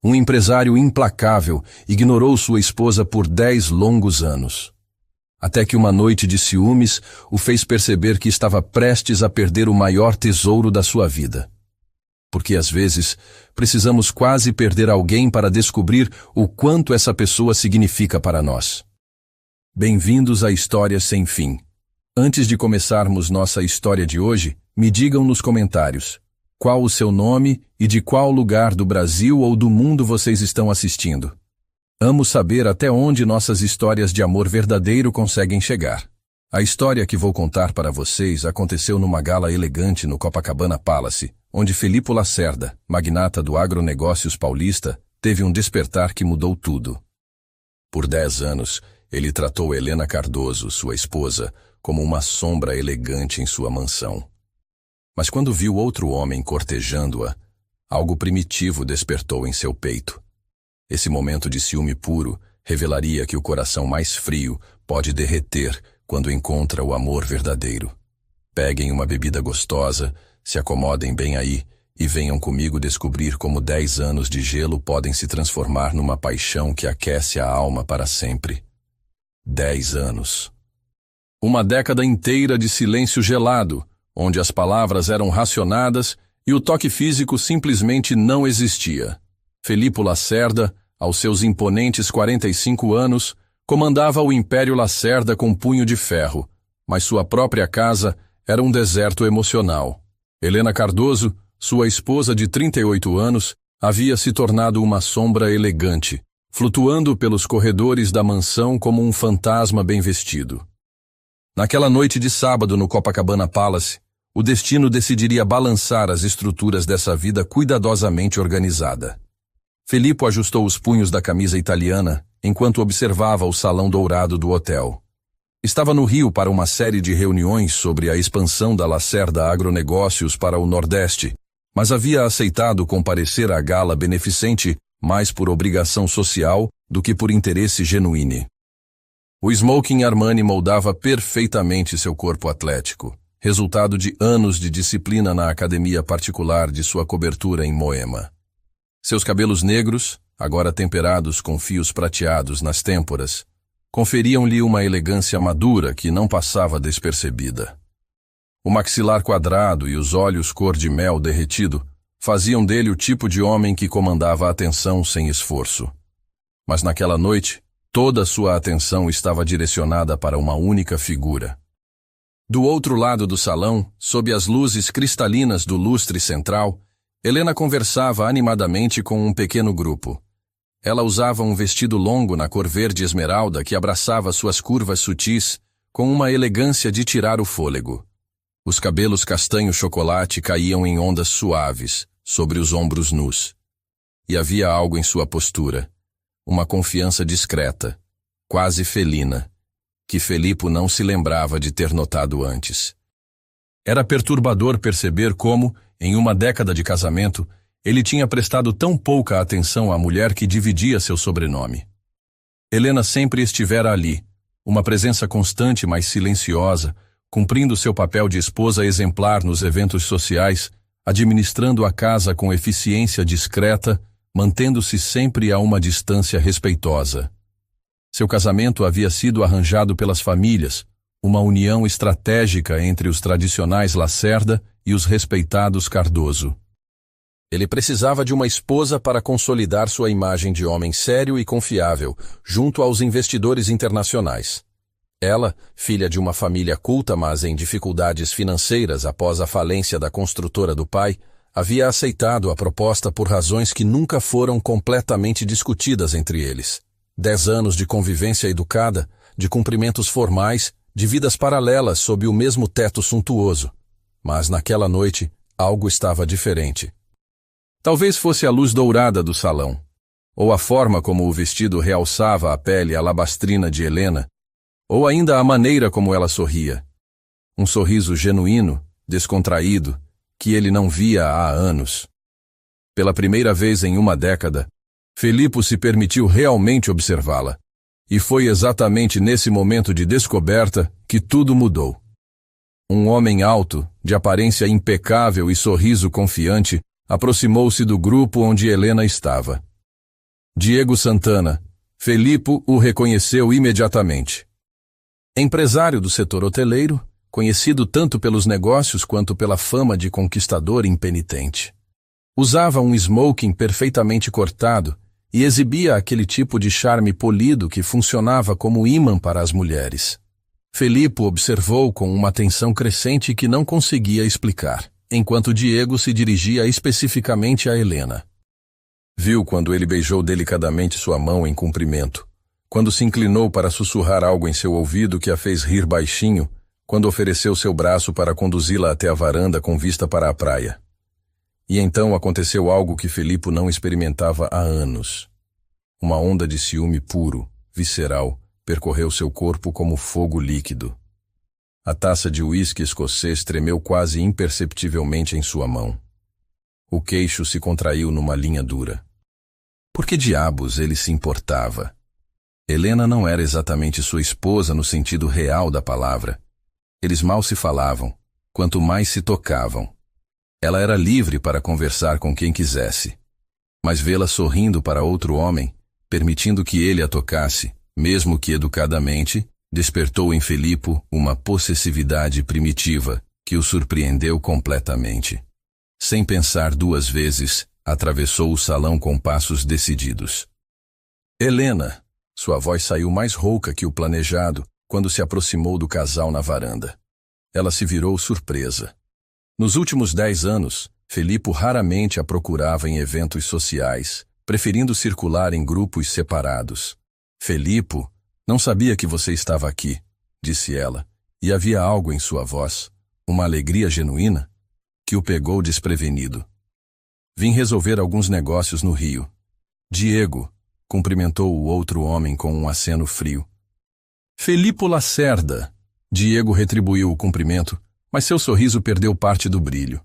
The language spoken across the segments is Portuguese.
Um empresário implacável ignorou sua esposa por 10 longos anos. Até que uma noite de ciúmes o fez perceber que estava prestes a perder o maior tesouro da sua vida. Porque às vezes precisamos quase perder alguém para descobrir o quanto essa pessoa significa para nós. Bem-vindos a Histórias Sem Fim. Antes de começarmos nossa história de hoje, me digam nos comentários qual o seu nome e de qual lugar do Brasil ou do mundo vocês estão assistindo. Amo saber até onde nossas histórias de amor verdadeiro conseguem chegar. A história que vou contar para vocês aconteceu numa gala elegante no Copacabana Palace, onde Felipe Lacerda, magnata do agronegócios paulista, teve um despertar que mudou tudo. Por 10 anos, ele tratou Helena Cardoso, sua esposa, como uma sombra elegante em sua mansão. Mas quando viu outro homem cortejando-a, algo primitivo despertou em seu peito. Esse momento de ciúme puro revelaria que o coração mais frio pode derreter quando encontra o amor verdadeiro. Peguem uma bebida gostosa, se acomodem bem aí e venham comigo descobrir como 10 anos de gelo podem se transformar numa paixão que aquece a alma para sempre. 10 anos. Uma década inteira de silêncio gelado, onde as palavras eram racionadas e o toque físico simplesmente não existia. Felipe Lacerda, aos seus imponentes 45 anos, comandava o Império Lacerda com punho de ferro, mas sua própria casa era um deserto emocional. Helena Cardoso, sua esposa de 38 anos, havia se tornado uma sombra elegante, flutuando pelos corredores da mansão como um fantasma bem vestido. Naquela noite de sábado no Copacabana Palace, o destino decidiria balançar as estruturas dessa vida cuidadosamente organizada. Felipe ajustou os punhos da camisa italiana enquanto observava o salão dourado do hotel. Estava no Rio para uma série de reuniões sobre a expansão da Lacerda Agronegócios para o Nordeste, mas havia aceitado comparecer à gala beneficente mais por obrigação social do que por interesse genuíno. O smoking Armani moldava perfeitamente seu corpo atlético, resultado de anos de disciplina na academia particular de sua cobertura em Moema. Seus cabelos negros, agora temperados com fios prateados nas têmporas, conferiam-lhe uma elegância madura que não passava despercebida. O maxilar quadrado e os olhos cor de mel derretido faziam dele o tipo de homem que comandava a atenção sem esforço. Mas naquela noite, toda sua atenção estava direcionada para uma única figura. Do outro lado do salão, sob as luzes cristalinas do lustre central, Helena conversava animadamente com um pequeno grupo. Ela usava um vestido longo na cor verde esmeralda que abraçava suas curvas sutis com uma elegância de tirar o fôlego. Os cabelos castanho-chocolate caíam em ondas suaves sobre os ombros nus. E havia algo em sua postura, uma confiança discreta, quase felina, que Felipe não se lembrava de ter notado antes. Era perturbador perceber como, em uma década de casamento, ele tinha prestado tão pouca atenção à mulher que dividia seu sobrenome. Helena sempre estivera ali, uma presença constante mas silenciosa, cumprindo seu papel de esposa exemplar nos eventos sociais, administrando a casa com eficiência discreta, mantendo-se sempre a uma distância respeitosa. Seu casamento havia sido arranjado pelas famílias, uma união estratégica entre os tradicionais Lacerda e os respeitados Cardoso. Ele precisava de uma esposa para consolidar sua imagem de homem sério e confiável junto aos investidores internacionais. Ela, filha de uma família culta mas em dificuldades financeiras após a falência da construtora do pai, havia aceitado a proposta por razões que nunca foram completamente discutidas entre eles. 10 anos de convivência educada, de cumprimentos formais, de vidas paralelas sob o mesmo teto suntuoso. Mas naquela noite, algo estava diferente. Talvez fosse a luz dourada do salão, ou a forma como o vestido realçava a pele alabastrina de Helena, ou ainda a maneira como ela sorria. Um sorriso genuíno, descontraído, que ele não via há anos. Pela primeira vez em uma década, Felipe se permitiu realmente observá-la. E foi exatamente nesse momento de descoberta que tudo mudou. Um homem alto, de aparência impecável e sorriso confiante, aproximou-se do grupo onde Helena estava. Diego Santana. Felipo o reconheceu imediatamente. Empresário do setor hoteleiro, conhecido tanto pelos negócios quanto pela fama de conquistador impenitente. Usava um smoking perfeitamente cortado e exibia aquele tipo de charme polido que funcionava como ímã para as mulheres. Felipo observou com uma atenção crescente que não conseguia explicar, enquanto Diego se dirigia especificamente a Helena. Viu quando ele beijou delicadamente sua mão em cumprimento, quando se inclinou para sussurrar algo em seu ouvido que a fez rir baixinho, quando ofereceu seu braço para conduzi-la até a varanda com vista para a praia. E então aconteceu algo que Felipo não experimentava há anos. Uma onda de ciúme puro, visceral, percorreu seu corpo como fogo líquido. A taça de uísque escocês tremeu quase imperceptivelmente em sua mão. O queixo se contraiu numa linha dura. Por que diabos ele se importava? Helena não era exatamente sua esposa no sentido real da palavra. Eles mal se falavam, quanto mais se tocavam. Ela era livre para conversar com quem quisesse. Mas vê-la sorrindo para outro homem, permitindo que ele a tocasse, mesmo que educadamente, despertou em Felipo uma possessividade primitiva que o surpreendeu completamente. Sem pensar duas vezes, atravessou o salão com passos decididos. Helena! Sua voz saiu mais rouca que o planejado quando se aproximou do casal na varanda. Ela se virou surpresa. Nos últimos 10 anos, Felipo raramente a procurava em eventos sociais, preferindo circular em grupos separados. Felipo, não sabia que você estava aqui, disse ela, e havia algo em sua voz, uma alegria genuína, que o pegou desprevenido. Vim resolver alguns negócios no Rio. Diego, cumprimentou o outro homem com um aceno frio. Felipo Lacerda, Diego retribuiu o cumprimento, mas seu sorriso perdeu parte do brilho.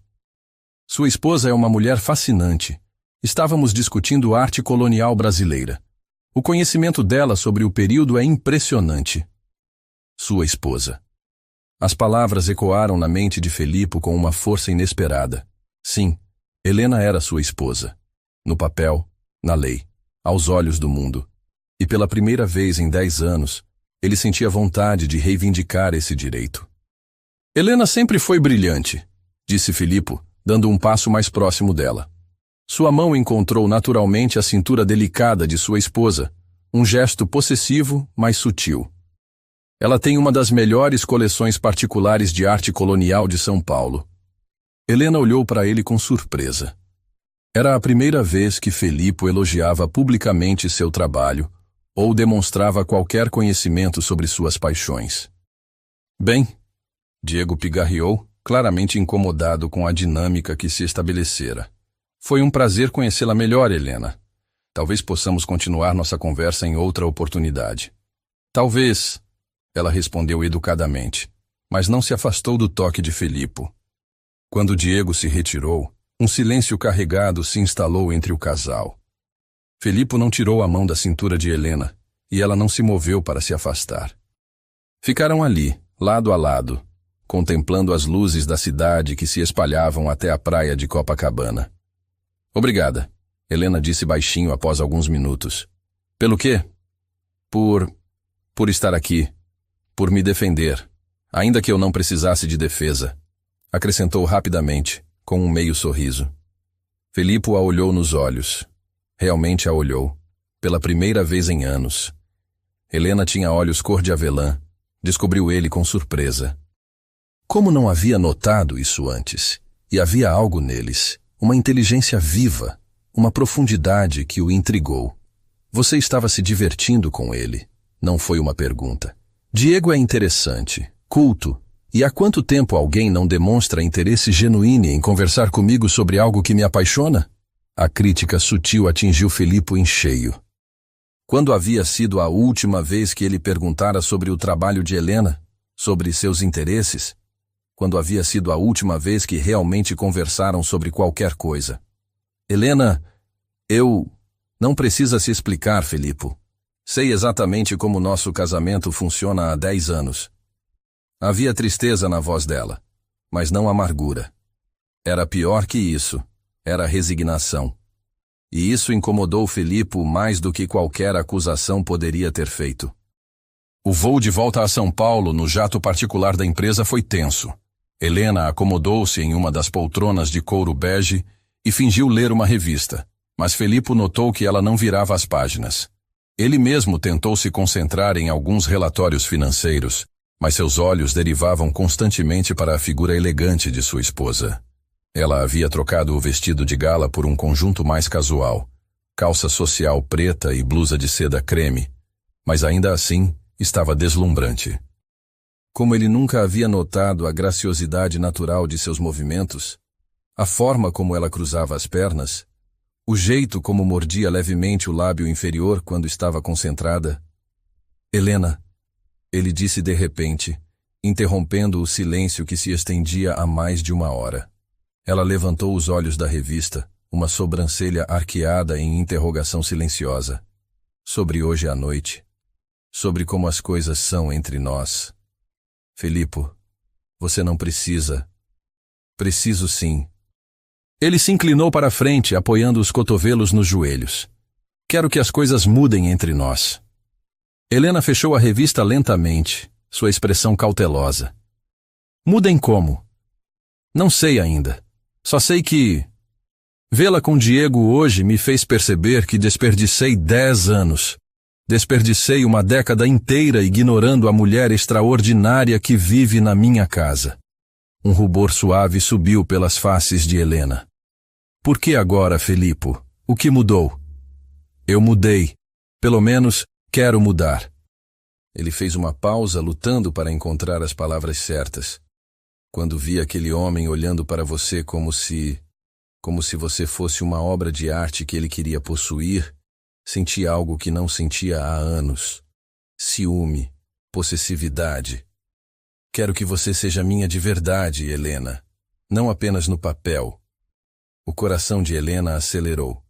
Sua esposa é uma mulher fascinante. Estávamos discutindo arte colonial brasileira. O conhecimento dela sobre o período é impressionante. Sua esposa. As palavras ecoaram na mente de Felipo com uma força inesperada. Sim, Helena era sua esposa. No papel, na lei, aos olhos do mundo. E pela primeira vez em 10 anos, ele sentia vontade de reivindicar esse direito. Helena sempre foi brilhante, disse Felipo, dando um passo mais próximo dela. Sua mão encontrou naturalmente a cintura delicada de sua esposa, um gesto possessivo, mas sutil. Ela tem uma das melhores coleções particulares de arte colonial de São Paulo. Helena olhou para ele com surpresa. Era a primeira vez que Felipo elogiava publicamente seu trabalho ou demonstrava qualquer conhecimento sobre suas paixões. Bem, Diego pigarreou, claramente incomodado com a dinâmica que se estabelecera. Foi um prazer conhecê-la melhor, Helena. Talvez possamos continuar nossa conversa em outra oportunidade. Talvez, ela respondeu educadamente, mas não se afastou do toque de Felipo. Quando Diego se retirou, um silêncio carregado se instalou entre o casal. Felipo não tirou a mão da cintura de Helena, e ela não se moveu para se afastar. Ficaram ali, lado a lado, contemplando as luzes da cidade que se espalhavam até a praia de Copacabana. Obrigada, Helena disse baixinho após alguns minutos. Pelo quê? Por estar aqui, por me defender, ainda que eu não precisasse de defesa, acrescentou rapidamente, com um meio sorriso. Felipo a olhou nos olhos. Realmente a olhou, pela primeira vez em anos. Helena tinha olhos cor de avelã, descobriu ele com surpresa. Como não havia notado isso antes? E havia algo neles, uma inteligência viva, uma profundidade que o intrigou. Você estava se divertindo com ele, não foi uma pergunta. Diego é interessante, culto, e há quanto tempo alguém não demonstra interesse genuíno em conversar comigo sobre algo que me apaixona? A crítica sutil atingiu Felipo em cheio. Quando havia sido a última vez que ele perguntara sobre o trabalho de Helena, sobre seus interesses? Quando havia sido a última vez que realmente conversaram sobre qualquer coisa? Helena, não precisa se explicar, Felipo. Sei exatamente como nosso casamento funciona há 10 anos. Havia tristeza na voz dela, mas não amargura. Era pior que isso, era resignação. e isso incomodou Filipe mais do que qualquer acusação poderia ter feito. O voo de volta a São Paulo no jato particular da empresa foi tenso. Helena acomodou-se em uma das poltronas de couro bege e fingiu ler uma revista, mas Filipe notou que ela não virava as páginas. Ele mesmo tentou se concentrar em alguns relatórios financeiros, mas seus olhos derivavam constantemente para a figura elegante de sua esposa. Ela havia trocado o vestido de gala por um conjunto mais casual, calça social preta e blusa de seda creme, mas ainda assim estava deslumbrante. Como ele nunca havia notado a graciosidade natural de seus movimentos, a forma como ela cruzava as pernas, o jeito como mordia levemente o lábio inferior quando estava concentrada. Helena, ele disse de repente, interrompendo o silêncio que se estendia há mais de uma hora. Ela levantou os olhos da revista, uma sobrancelha arqueada em interrogação silenciosa. Sobre hoje à noite. Sobre como as coisas são entre nós. Filipe, você não precisa. Preciso sim. Ele se inclinou para a frente, apoiando os cotovelos nos joelhos. Quero que as coisas mudem entre nós. Helena fechou a revista lentamente, sua expressão cautelosa. Mudem como? Não sei ainda. Só sei que... Vê-la com Diego hoje me fez perceber que desperdicei 10 anos. Desperdicei uma década inteira ignorando a mulher extraordinária que vive na minha casa. Um rubor suave subiu pelas faces de Helena. Por que agora, Filipe? O que mudou? Eu mudei. Pelo menos, quero mudar. Ele fez uma pausa, lutando para encontrar as palavras certas. Quando vi aquele homem olhando para você como se você fosse uma obra de arte que ele queria possuir, senti algo que não sentia há anos. Ciúme, possessividade. Quero que você seja minha de verdade, Helena. Não apenas no papel. O coração de Helena acelerou.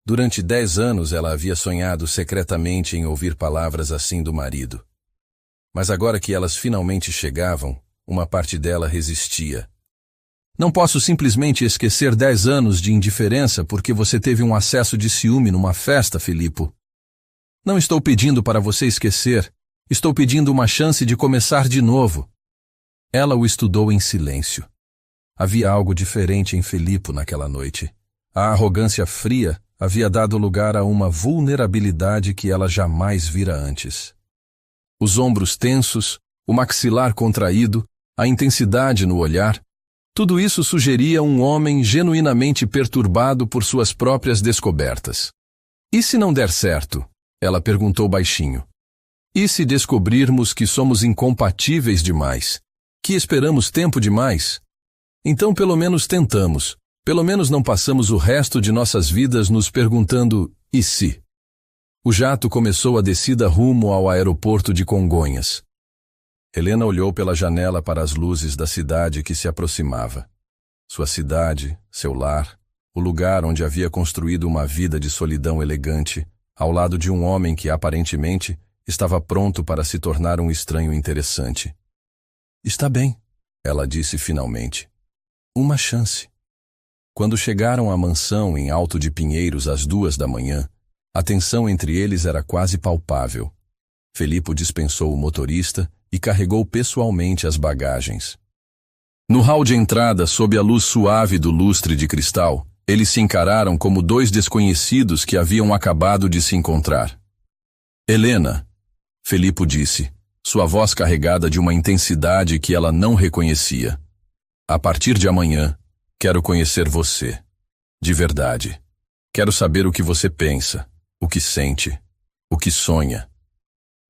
Durante 10 anos ela havia sonhado secretamente em ouvir palavras assim do marido. Mas agora que elas finalmente chegavam, uma parte dela resistia. Não posso simplesmente esquecer 10 anos de indiferença porque você teve um acesso de ciúme numa festa, Filipe. Não estou pedindo para você esquecer, estou pedindo uma chance de começar de novo. Ela o estudou em silêncio. Havia algo diferente em Filipe naquela noite. A arrogância fria havia dado lugar a uma vulnerabilidade que ela jamais vira antes. Os ombros tensos, o maxilar contraído, a intensidade no olhar, tudo isso sugeria um homem genuinamente perturbado por suas próprias descobertas. E se não der certo? Ela perguntou baixinho. E se descobrirmos que somos incompatíveis demais? Que esperamos tempo demais? Então pelo menos tentamos. Pelo menos não passamos o resto de nossas vidas nos perguntando, e se? O jato começou a descida rumo ao aeroporto de Congonhas. Helena olhou pela janela para as luzes da cidade que se aproximava. Sua cidade, seu lar, o lugar onde havia construído uma vida de solidão elegante, ao lado de um homem que aparentemente estava pronto para se tornar um estranho interessante. Está bem, ela disse finalmente. Uma chance. Quando chegaram à mansão em Alto de Pinheiros às 2 da manhã, a tensão entre eles era quase palpável. Filipe dispensou o motorista e carregou pessoalmente as bagagens. No hall de entrada, sob a luz suave do lustre de cristal, eles se encararam como 2 desconhecidos que haviam acabado de se encontrar. Helena, Filipe disse, sua voz carregada de uma intensidade que ela não reconhecia. A partir de amanhã, quero conhecer você. De verdade. Quero saber o que você pensa, o que sente, o que sonha.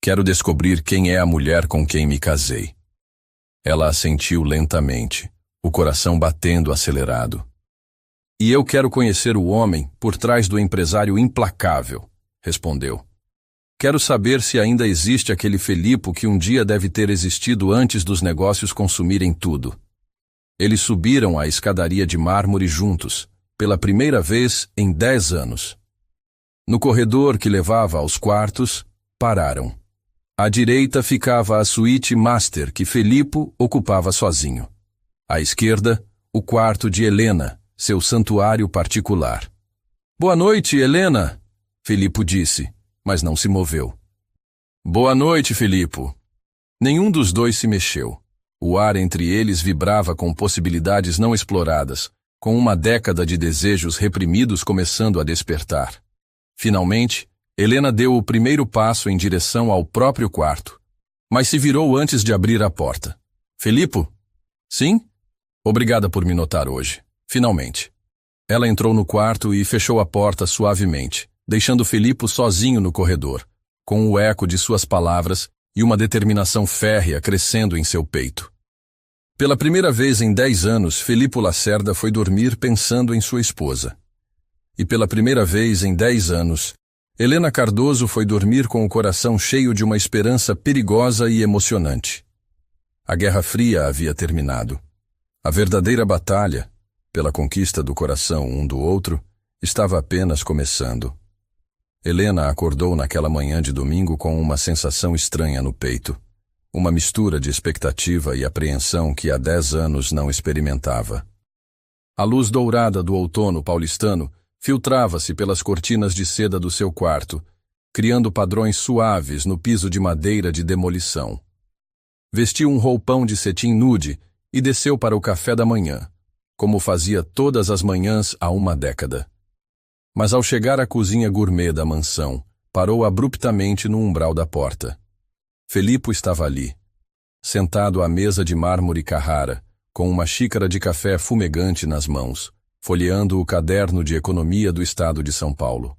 Quero descobrir quem é a mulher com quem me casei. Ela assentiu lentamente, o coração batendo acelerado. E eu quero conhecer o homem por trás do empresário implacável, respondeu. Quero saber se ainda existe aquele Filipe que um dia deve ter existido antes dos negócios consumirem tudo. Eles subiram a escadaria de mármore juntos, pela primeira vez em 10 anos. No corredor que levava aos quartos, pararam. À direita ficava a suíte master que Filipe ocupava sozinho. À esquerda, o quarto de Helena, seu santuário particular. Boa noite, Helena, Filipe disse, mas não se moveu. Boa noite, Filipe. Nenhum dos dois se mexeu. O ar entre eles vibrava com possibilidades não exploradas, com uma década de desejos reprimidos começando a despertar. Finalmente, Helena deu o primeiro passo em direção ao próprio quarto, mas se virou antes de abrir a porta. Filipe? Sim? Obrigada por me notar hoje. Finalmente. Ela entrou no quarto e fechou a porta suavemente, deixando Filipe sozinho no corredor, com o eco de suas palavras e uma determinação férrea crescendo em seu peito. Pela primeira vez em 10 anos, Filipe Lacerda foi dormir pensando em sua esposa. E pela primeira vez em 10 anos, Helena Cardoso foi dormir com o coração cheio de uma esperança perigosa e emocionante. A Guerra Fria havia terminado. A verdadeira batalha, pela conquista do coração um do outro, estava apenas começando. Helena acordou naquela manhã de domingo com uma sensação estranha no peito. Uma mistura de expectativa e apreensão que há 10 anos não experimentava. A luz dourada do outono paulistano filtrava-se pelas cortinas de seda do seu quarto, criando padrões suaves no piso de madeira de demolição. Vestiu um roupão de cetim nude e desceu para o café da manhã, como fazia todas as manhãs há uma década. Mas ao chegar à cozinha gourmet da mansão, parou abruptamente no umbral da porta. Filipe estava ali, sentado à mesa de mármore Carrara, com uma xícara de café fumegante nas mãos, folheando o caderno de economia do estado de São Paulo.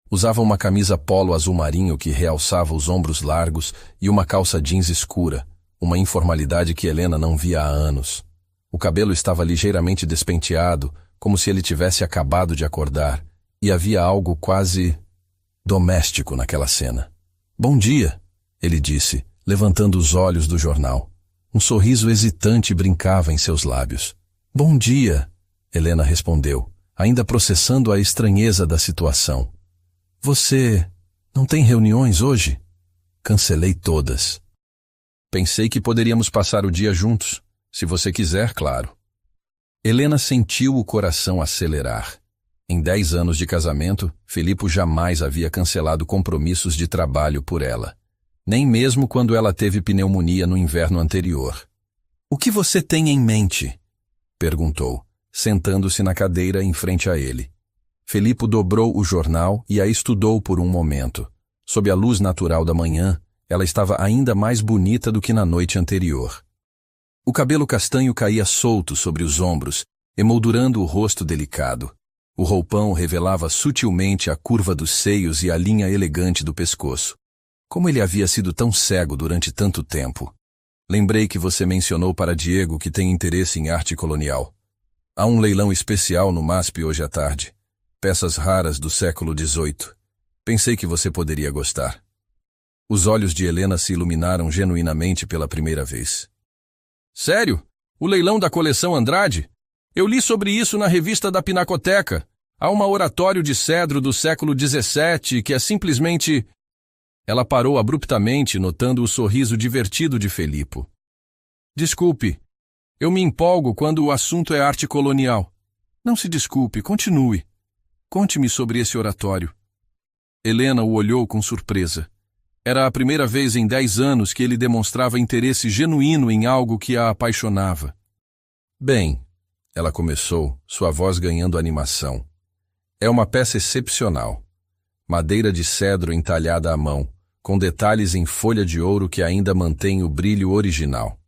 Usava uma camisa polo azul marinho que realçava os ombros largos e uma calça jeans escura, uma informalidade que Helena não via há anos. O cabelo estava ligeiramente despenteado, como se ele tivesse acabado de acordar, e havia algo quase doméstico naquela cena. Bom dia, ele disse, levantando os olhos do jornal. Um sorriso hesitante brincava em seus lábios. Bom dia, Helena respondeu, ainda processando a estranheza da situação. Você não tem reuniões hoje? Cancelei todas. Pensei que poderíamos passar o dia juntos, se você quiser, claro. Helena sentiu o coração acelerar. Em 10 anos de casamento, Filipe jamais havia cancelado compromissos de trabalho por ela. Nem mesmo quando ela teve pneumonia no inverno anterior. O que você tem em mente? Perguntou, sentando-se na cadeira em frente a ele. Filipe dobrou o jornal e a estudou por um momento. Sob a luz natural da manhã, ela estava ainda mais bonita do que na noite anterior. O cabelo castanho caía solto sobre os ombros, emoldurando o rosto delicado. O roupão revelava sutilmente a curva dos seios e a linha elegante do pescoço. Como ele havia sido tão cego durante tanto tempo? Lembrei que você mencionou para Diego que tem interesse em arte colonial. Há um leilão especial no MASP hoje à tarde. Peças raras do século XVIII. Pensei que você poderia gostar. Os olhos de Helena se iluminaram genuinamente pela primeira vez. Sério? O leilão da coleção Andrade? Eu li sobre isso na revista da Pinacoteca. Há um oratório de cedro do século XVII que é simplesmente... Ela parou abruptamente, notando o sorriso divertido de Filipe. Desculpe, eu me empolgo quando o assunto é arte colonial. Não se desculpe, continue. Conte-me sobre esse oratório. Helena o olhou com surpresa. Era a primeira vez em 10 anos que ele demonstrava interesse genuíno em algo que a apaixonava. Bem, ela começou, sua voz ganhando animação. É uma peça excepcional. Madeira de cedro entalhada à mão, com detalhes em folha de ouro que ainda mantém o brilho original.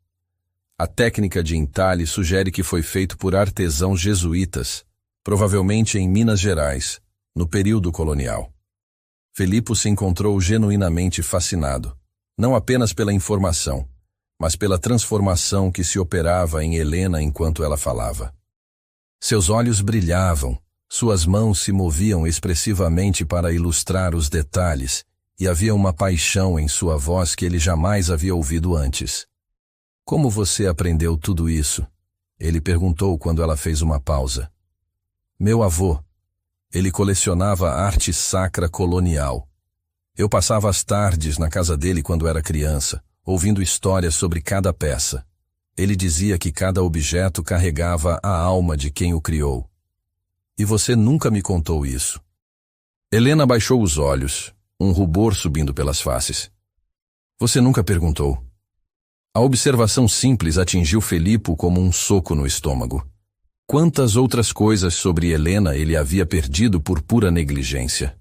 A técnica de entalhe sugere que foi feito por artesãos jesuítas, provavelmente em Minas Gerais, no período colonial. Filipe se encontrou genuinamente fascinado, não apenas pela informação, mas pela transformação que se operava em Helena enquanto ela falava. Seus olhos brilhavam, suas mãos se moviam expressivamente para ilustrar os detalhes, e havia uma paixão em sua voz que ele jamais havia ouvido antes. Como você aprendeu tudo isso? Ele perguntou quando ela fez uma pausa. Meu avô. Ele colecionava arte sacra colonial. Eu passava as tardes na casa dele quando era criança, ouvindo histórias sobre cada peça. Ele dizia que cada objeto carregava a alma de quem o criou. E você nunca me contou isso. Helena baixou os olhos, um rubor subindo pelas faces. Você nunca perguntou. A observação simples atingiu Felipe como um soco no estômago. Quantas outras coisas sobre Helena ele havia perdido por pura negligência?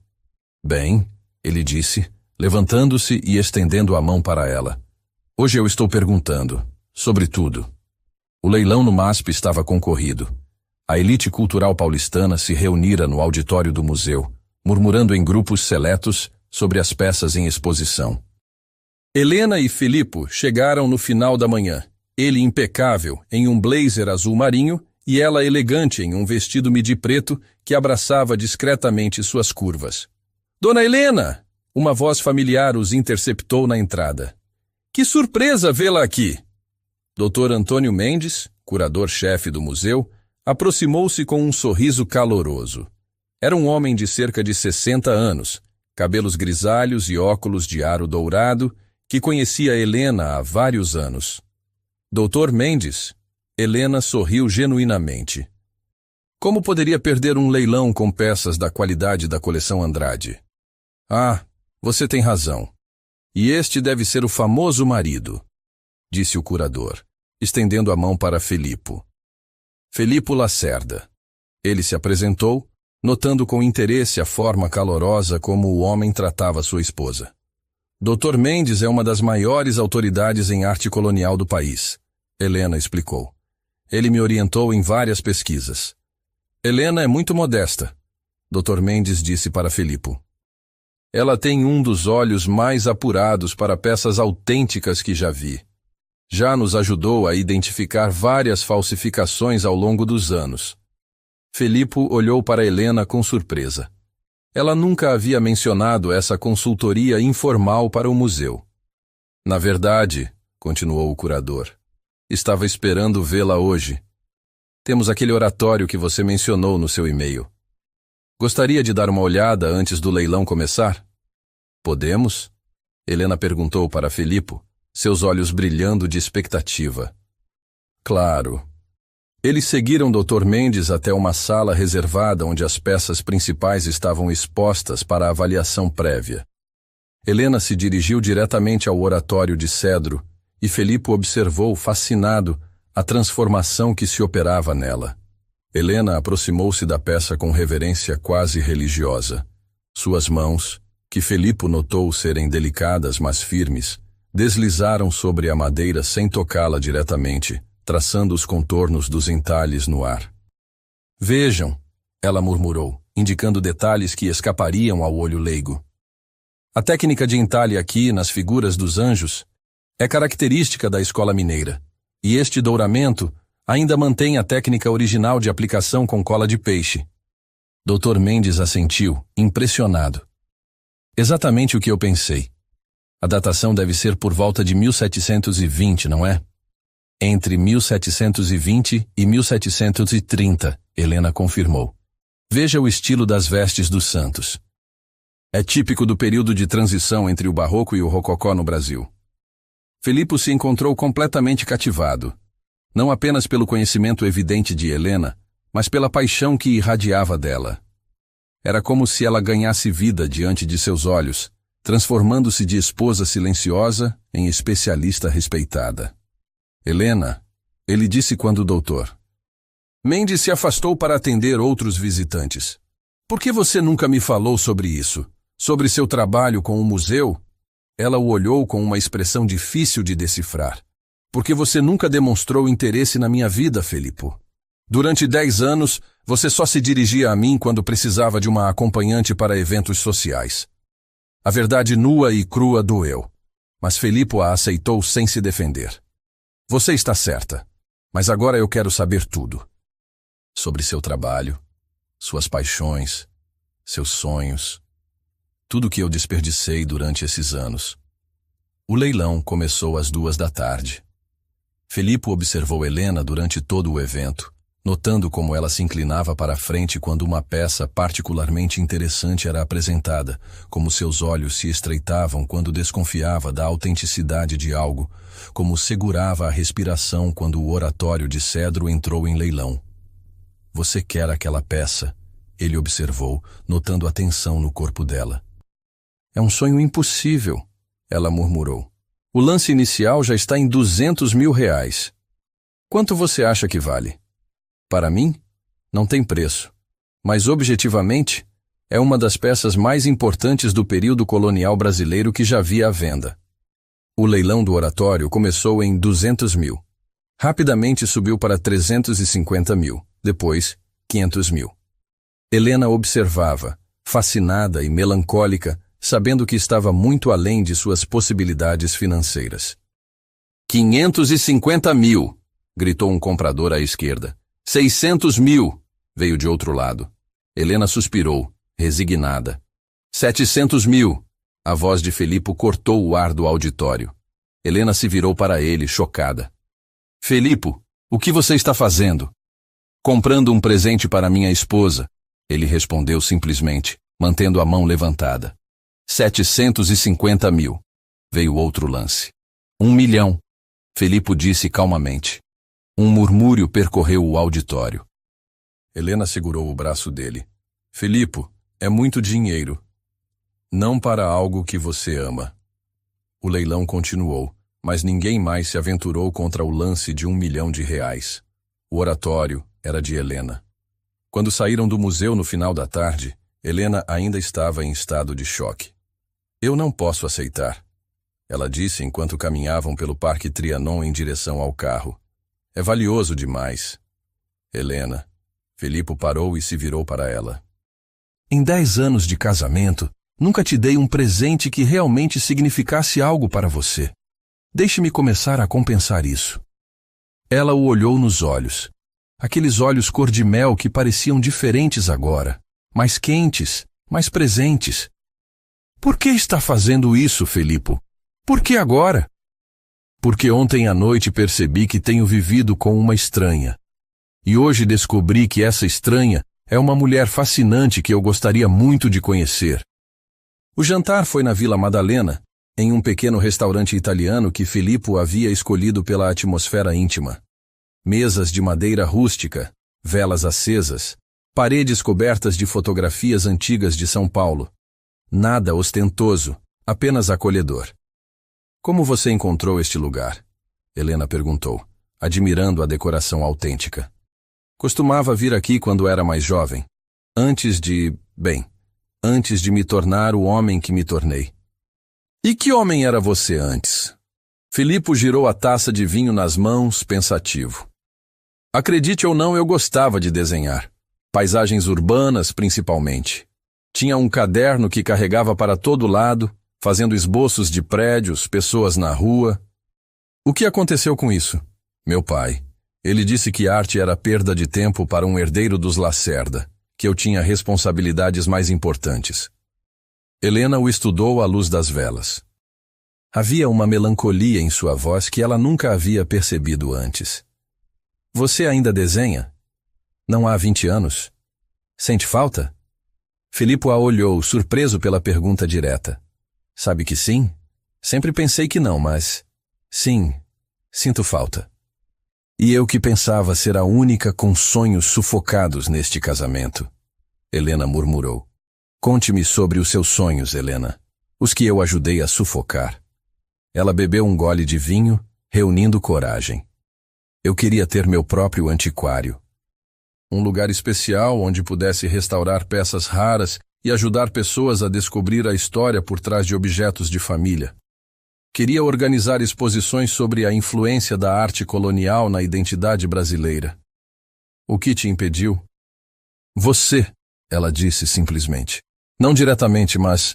Bem, ele disse, levantando-se e estendendo a mão para ela. Hoje eu estou perguntando, sobre tudo. O leilão no MASP estava concorrido. A elite cultural paulistana se reunira no auditório do museu, murmurando em grupos seletos sobre as peças em exposição. Helena e Felipe chegaram no final da manhã, ele impecável em um blazer azul marinho e ela elegante em um vestido midi preto que abraçava discretamente suas curvas. Dona Helena! Uma voz familiar os interceptou na entrada. Que surpresa vê-la aqui! Dr. Antônio Mendes, curador-chefe do museu, aproximou-se com um sorriso caloroso. Era um homem de cerca de 60 anos, cabelos grisalhos e óculos de aro dourado, que conhecia Helena há vários anos. Dr. Mendes, Helena sorriu genuinamente. Como poderia perder um leilão com peças da qualidade da coleção Andrade? Ah, você tem razão. E este deve ser o famoso marido, disse o curador, estendendo a mão para Felipe. Felipe Lacerda. Ele se apresentou, notando com interesse a forma calorosa como o homem tratava sua esposa. Dr. Mendes é uma das maiores autoridades em arte colonial do país, Helena explicou. Ele me orientou em várias pesquisas. Helena é muito modesta, Dr. Mendes disse para Felipe. Ela tem um dos olhos mais apurados para peças autênticas que já vi. Já nos ajudou a identificar várias falsificações ao longo dos anos. Felipe olhou para Helena com surpresa. Ela nunca havia mencionado essa consultoria informal para o museu. Na verdade, continuou o curador, estava esperando vê-la hoje. Temos aquele oratório que você mencionou no seu e-mail. Gostaria de dar uma olhada antes do leilão começar? Podemos? Helena perguntou para Felipe, seus olhos brilhando de expectativa. Claro. Eles seguiram Dr. Mendes até uma sala reservada onde as peças principais estavam expostas para avaliação prévia. Helena se dirigiu diretamente ao oratório de cedro e Felipe observou, fascinado, a transformação que se operava nela. Helena aproximou-se da peça com reverência quase religiosa. Suas mãos, que Felipe notou serem delicadas mas firmes, deslizaram sobre a madeira sem tocá-la diretamente, traçando os contornos dos entalhes no ar. Vejam, ela murmurou, indicando detalhes que escapariam ao olho leigo. A técnica de entalhe aqui, nas figuras dos anjos, é característica da escola mineira, e este douramento ainda mantém a técnica original de aplicação com cola de peixe. Dr. Mendes assentiu, impressionado. Exatamente o que eu pensei. A datação deve ser por volta de 1720, não é? Entre 1720 e 1730, Helena confirmou. Veja o estilo das vestes dos santos. É típico do período de transição entre o barroco e o rococó no Brasil. Felipe se encontrou completamente cativado, não apenas pelo conhecimento evidente de Helena, mas pela paixão que irradiava dela. Era como se ela ganhasse vida diante de seus olhos, transformando-se de esposa silenciosa em especialista respeitada. Helena, ele disse quando o doutor Mendes se afastou para atender outros visitantes. Por que você nunca me falou sobre isso? Sobre seu trabalho com o museu? Ela o olhou com uma expressão difícil de decifrar. Porque você nunca demonstrou interesse na minha vida, Felipe. Durante 10 anos, você só se dirigia a mim quando precisava de uma acompanhante para eventos sociais. A verdade nua e crua doeu, mas Felipe a aceitou sem se defender. Você está certa, mas agora eu quero saber tudo. Sobre seu trabalho, suas paixões, seus sonhos, tudo que eu desperdicei durante esses anos. O leilão começou às 14h. Felipe observou Helena durante todo o evento, notando como ela se inclinava para a frente quando uma peça particularmente interessante era apresentada, como seus olhos se estreitavam quando desconfiava da autenticidade de algo, como segurava a respiração quando o oratório de cedro entrou em leilão. Você quer aquela peça, Ele observou, notando a tensão no corpo dela. É um sonho impossível, ela murmurou. O lance inicial já está em R$ 200.000. Quanto você acha que vale? Para mim, não tem preço. Mas objetivamente, é uma das peças mais importantes do período colonial brasileiro que já havia à venda. O leilão do oratório começou em 200 mil. Rapidamente subiu para 350 mil, depois 500 mil. Helena observava, fascinada e melancólica, sabendo que estava muito além de suas possibilidades financeiras. 550 mil, gritou um comprador à esquerda. 600 mil, veio de outro lado. Helena suspirou, resignada. 700 mil, a voz de Felipe cortou o ar do auditório. Helena se virou para ele, chocada. Felipe, o que você está fazendo? Comprando um presente para minha esposa, ele respondeu simplesmente, mantendo a mão levantada. 750 mil. Veio outro lance. 1 milhão. Felipe disse calmamente. Um murmúrio percorreu o auditório. Helena segurou o braço dele. Felipe, é muito dinheiro. Não para algo que você ama. O leilão continuou, mas ninguém mais se aventurou contra o lance de R$ 1 milhão. O oratório era de Helena. Quando saíram do museu no final da tarde, Helena ainda estava em estado de choque. Eu não posso aceitar, ela disse enquanto caminhavam pelo Parque Trianon em direção ao carro. É valioso demais. Helena. Felipe parou e se virou para ela. Em 10 anos de casamento, nunca te dei um presente que realmente significasse algo para você. Deixe-me começar a compensar isso. Ela o olhou nos olhos. Aqueles olhos cor de mel que pareciam diferentes agora, mais quentes, mais presentes. Por que está fazendo isso, Felipe? Por que agora? Porque ontem à noite percebi que tenho vivido com uma estranha. E hoje descobri que essa estranha é uma mulher fascinante que eu gostaria muito de conhecer. O jantar foi na Vila Madalena, em um pequeno restaurante italiano que Felipe havia escolhido pela atmosfera íntima. Mesas de madeira rústica, velas acesas, paredes cobertas de fotografias antigas de São Paulo. Nada ostentoso, apenas acolhedor. Como você encontrou este lugar? Helena perguntou, admirando a decoração autêntica. Costumava vir aqui quando era mais jovem, antes de me tornar o homem que me tornei. E que homem era você antes? Filipe girou a taça de vinho nas mãos, pensativo. Acredite ou não, eu gostava de desenhar. Paisagens urbanas, principalmente. Tinha um caderno que carregava para todo lado, fazendo esboços de prédios, pessoas na rua. O que aconteceu com isso? Meu pai. Ele disse que arte era perda de tempo para um herdeiro dos Lacerda, que eu tinha responsabilidades mais importantes. Helena o estudou à luz das velas. Havia uma melancolia em sua voz que ela nunca havia percebido antes. Você ainda desenha? Não há 20 anos? Sente falta? Filipe a olhou, surpreso pela pergunta direta. Sabe que sim? Sempre pensei que não, mas... Sim, sinto falta. E eu que pensava ser a única com sonhos sufocados neste casamento. Helena murmurou. Conte-me sobre os seus sonhos, Helena. Os que eu ajudei a sufocar. Ela bebeu um gole de vinho, reunindo coragem. Eu queria ter meu próprio antiquário. Um lugar especial onde pudesse restaurar peças raras e ajudar pessoas a descobrir a história por trás de objetos de família. Queria organizar exposições sobre a influência da arte colonial na identidade brasileira. O que te impediu? Você, ela disse simplesmente. Não diretamente, mas...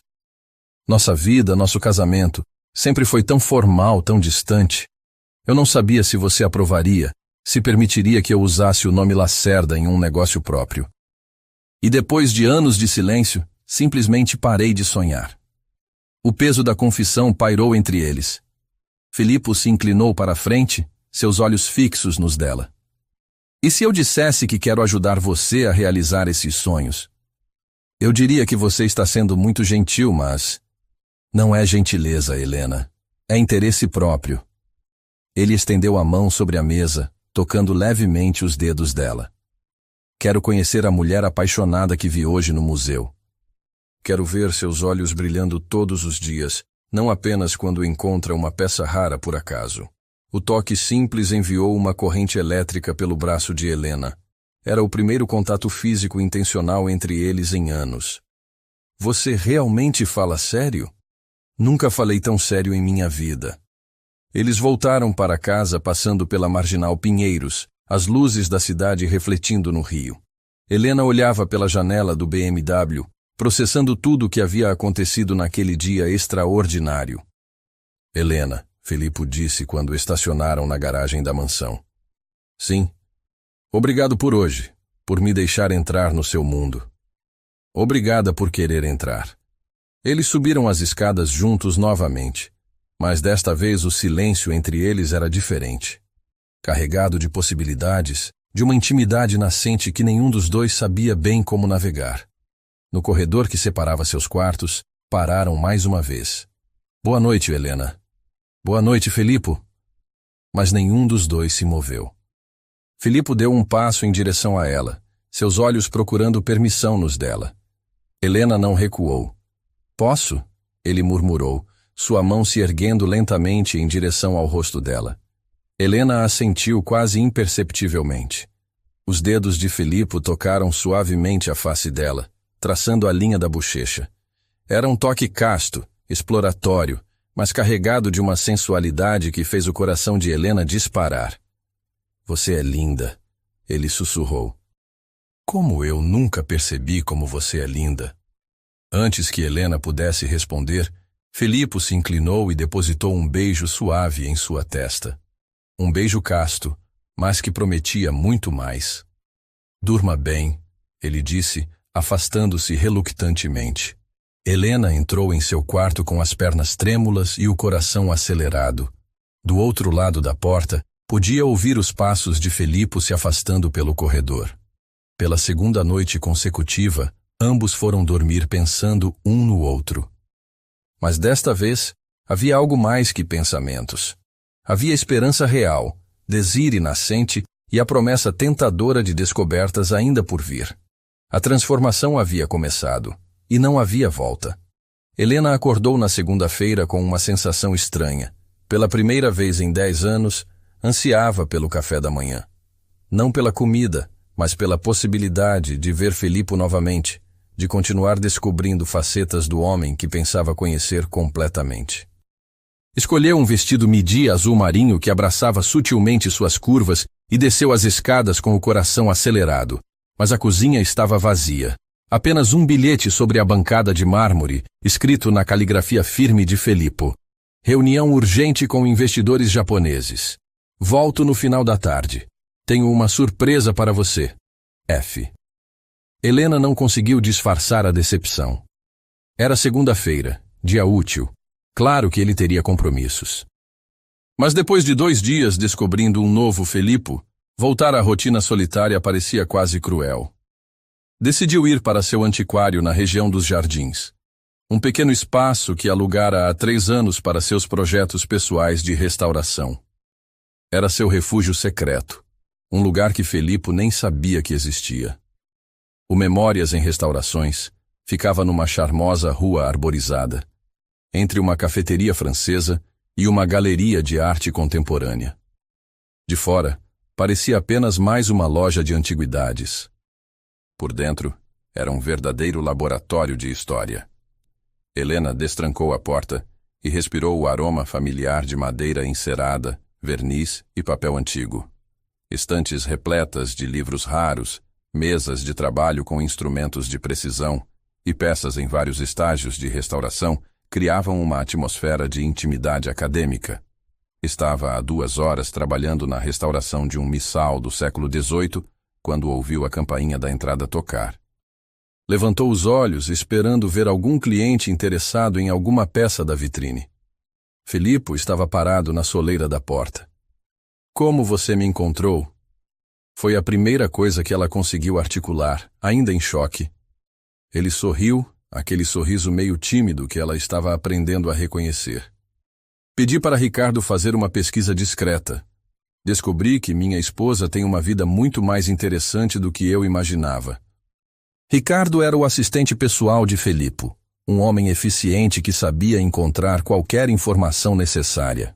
Nossa vida, nosso casamento, sempre foi tão formal, tão distante. Eu não sabia se você aprovaria, se permitiria que eu usasse o nome Lacerda em um negócio próprio. E depois de anos de silêncio, simplesmente parei de sonhar. O peso da confissão pairou entre eles. Filipe se inclinou para a frente, seus olhos fixos nos dela. E se eu dissesse que quero ajudar você a realizar esses sonhos? Eu diria que você está sendo muito gentil, mas... Não é gentileza, Helena. É interesse próprio. Ele estendeu a mão sobre a mesa, tocando levemente os dedos dela. Quero conhecer a mulher apaixonada que vi hoje no museu. Quero ver seus olhos brilhando todos os dias, não apenas quando encontra uma peça rara por acaso. O toque simples enviou uma corrente elétrica pelo braço de Helena. Era o primeiro contato físico intencional entre eles em anos. Você realmente fala sério? Nunca falei tão sério em minha vida. Eles voltaram para casa passando pela Marginal Pinheiros, as luzes da cidade refletindo no rio. Helena olhava pela janela do BMW, processando tudo o que havia acontecido naquele dia extraordinário. Helena, Felipe disse quando estacionaram na garagem da mansão. Sim. Obrigado por hoje, por me deixar entrar no seu mundo. Obrigada por querer entrar. Eles subiram as escadas juntos novamente, mas desta vez o silêncio entre eles era diferente. Carregado de possibilidades, de uma intimidade nascente que nenhum dos dois sabia bem como navegar. No corredor que separava seus quartos, pararam mais uma vez. Boa noite, Helena. Boa noite, Felipe. Mas nenhum dos dois se moveu. Felipe deu um passo em direção a ela, seus olhos procurando permissão nos dela. Helena não recuou. Posso? Ele murmurou, sua mão se erguendo lentamente em direção ao rosto dela. Helena assentiu quase imperceptivelmente. Os dedos de Felipe tocaram suavemente a face dela, traçando a linha da bochecha. Era um toque casto, exploratório, mas carregado de uma sensualidade que fez o coração de Helena disparar. Você é linda, ele sussurrou. Como eu nunca percebi como você é linda. Antes que Helena pudesse responder, Felipe se inclinou e depositou um beijo suave em sua testa. Um beijo casto, mas que prometia muito mais. Durma bem, ele disse, afastando-se reluctantemente. Helena entrou em seu quarto com as pernas trêmulas e o coração acelerado. Do outro lado da porta, podia ouvir os passos de Felipe se afastando pelo corredor. Pela segunda noite consecutiva, ambos foram dormir pensando um no outro. Mas desta vez, havia algo mais que pensamentos. Havia esperança real, desire nascente e a promessa tentadora de descobertas ainda por vir. A transformação havia começado, e não havia volta. Helena acordou na segunda-feira com uma sensação estranha. Pela primeira vez em 10 anos, ansiava pelo café da manhã. Não pela comida, mas pela possibilidade de ver Felipe novamente, de continuar descobrindo facetas do homem que pensava conhecer completamente. Escolheu um vestido midi azul marinho que abraçava sutilmente suas curvas e desceu as escadas com o coração acelerado. Mas a cozinha estava vazia. Apenas um bilhete sobre a bancada de mármore, escrito na caligrafia firme de Felipe. Reunião urgente com investidores japoneses. Volto no final da tarde. Tenho uma surpresa para você. F. Helena não conseguiu disfarçar a decepção. Era segunda-feira, dia útil. Claro que ele teria compromissos. Mas depois de 2 dias descobrindo um novo Felipe, voltar à rotina solitária parecia quase cruel. Decidiu ir para seu antiquário na região dos Jardins. Um pequeno espaço que alugara há 3 anos para seus projetos pessoais de restauração. Era seu refúgio secreto, um lugar que Felipe nem sabia que existia. O Memórias em Restaurações ficava numa charmosa rua arborizada, entre uma cafeteria francesa e uma galeria de arte contemporânea. De fora, parecia apenas mais uma loja de antiguidades. Por dentro, era um verdadeiro laboratório de história. Helena destrancou a porta e respirou o aroma familiar de madeira encerada, verniz e papel antigo. Estantes repletas de livros raros, mesas de trabalho com instrumentos de precisão e peças em vários estágios de restauração criavam uma atmosfera de intimidade acadêmica. Estava há 2 horas trabalhando na restauração de um missal do século XVIII, quando ouviu a campainha da entrada tocar. Levantou os olhos, esperando ver algum cliente interessado em alguma peça da vitrine. Felipe estava parado na soleira da porta. Como você me encontrou? Foi a primeira coisa que ela conseguiu articular, ainda em choque. Ele sorriu, aquele sorriso meio tímido que ela estava aprendendo a reconhecer. Pedi para Ricardo fazer uma pesquisa discreta. Descobri que minha esposa tem uma vida muito mais interessante do que eu imaginava. Ricardo era o assistente pessoal de Felipe, um homem eficiente que sabia encontrar qualquer informação necessária.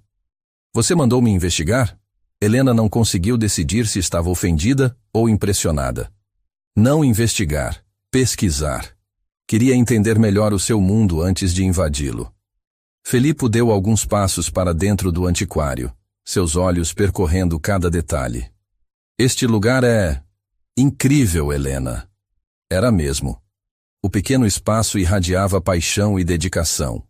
Você mandou me investigar? Helena não conseguiu decidir se estava ofendida ou impressionada. Não investigar, pesquisar. Queria entender melhor o seu mundo antes de invadi-lo. Felipe deu alguns passos para dentro do antiquário, seus olhos percorrendo cada detalhe. Este lugar é incrível, Helena. Era mesmo. O pequeno espaço irradiava paixão e dedicação.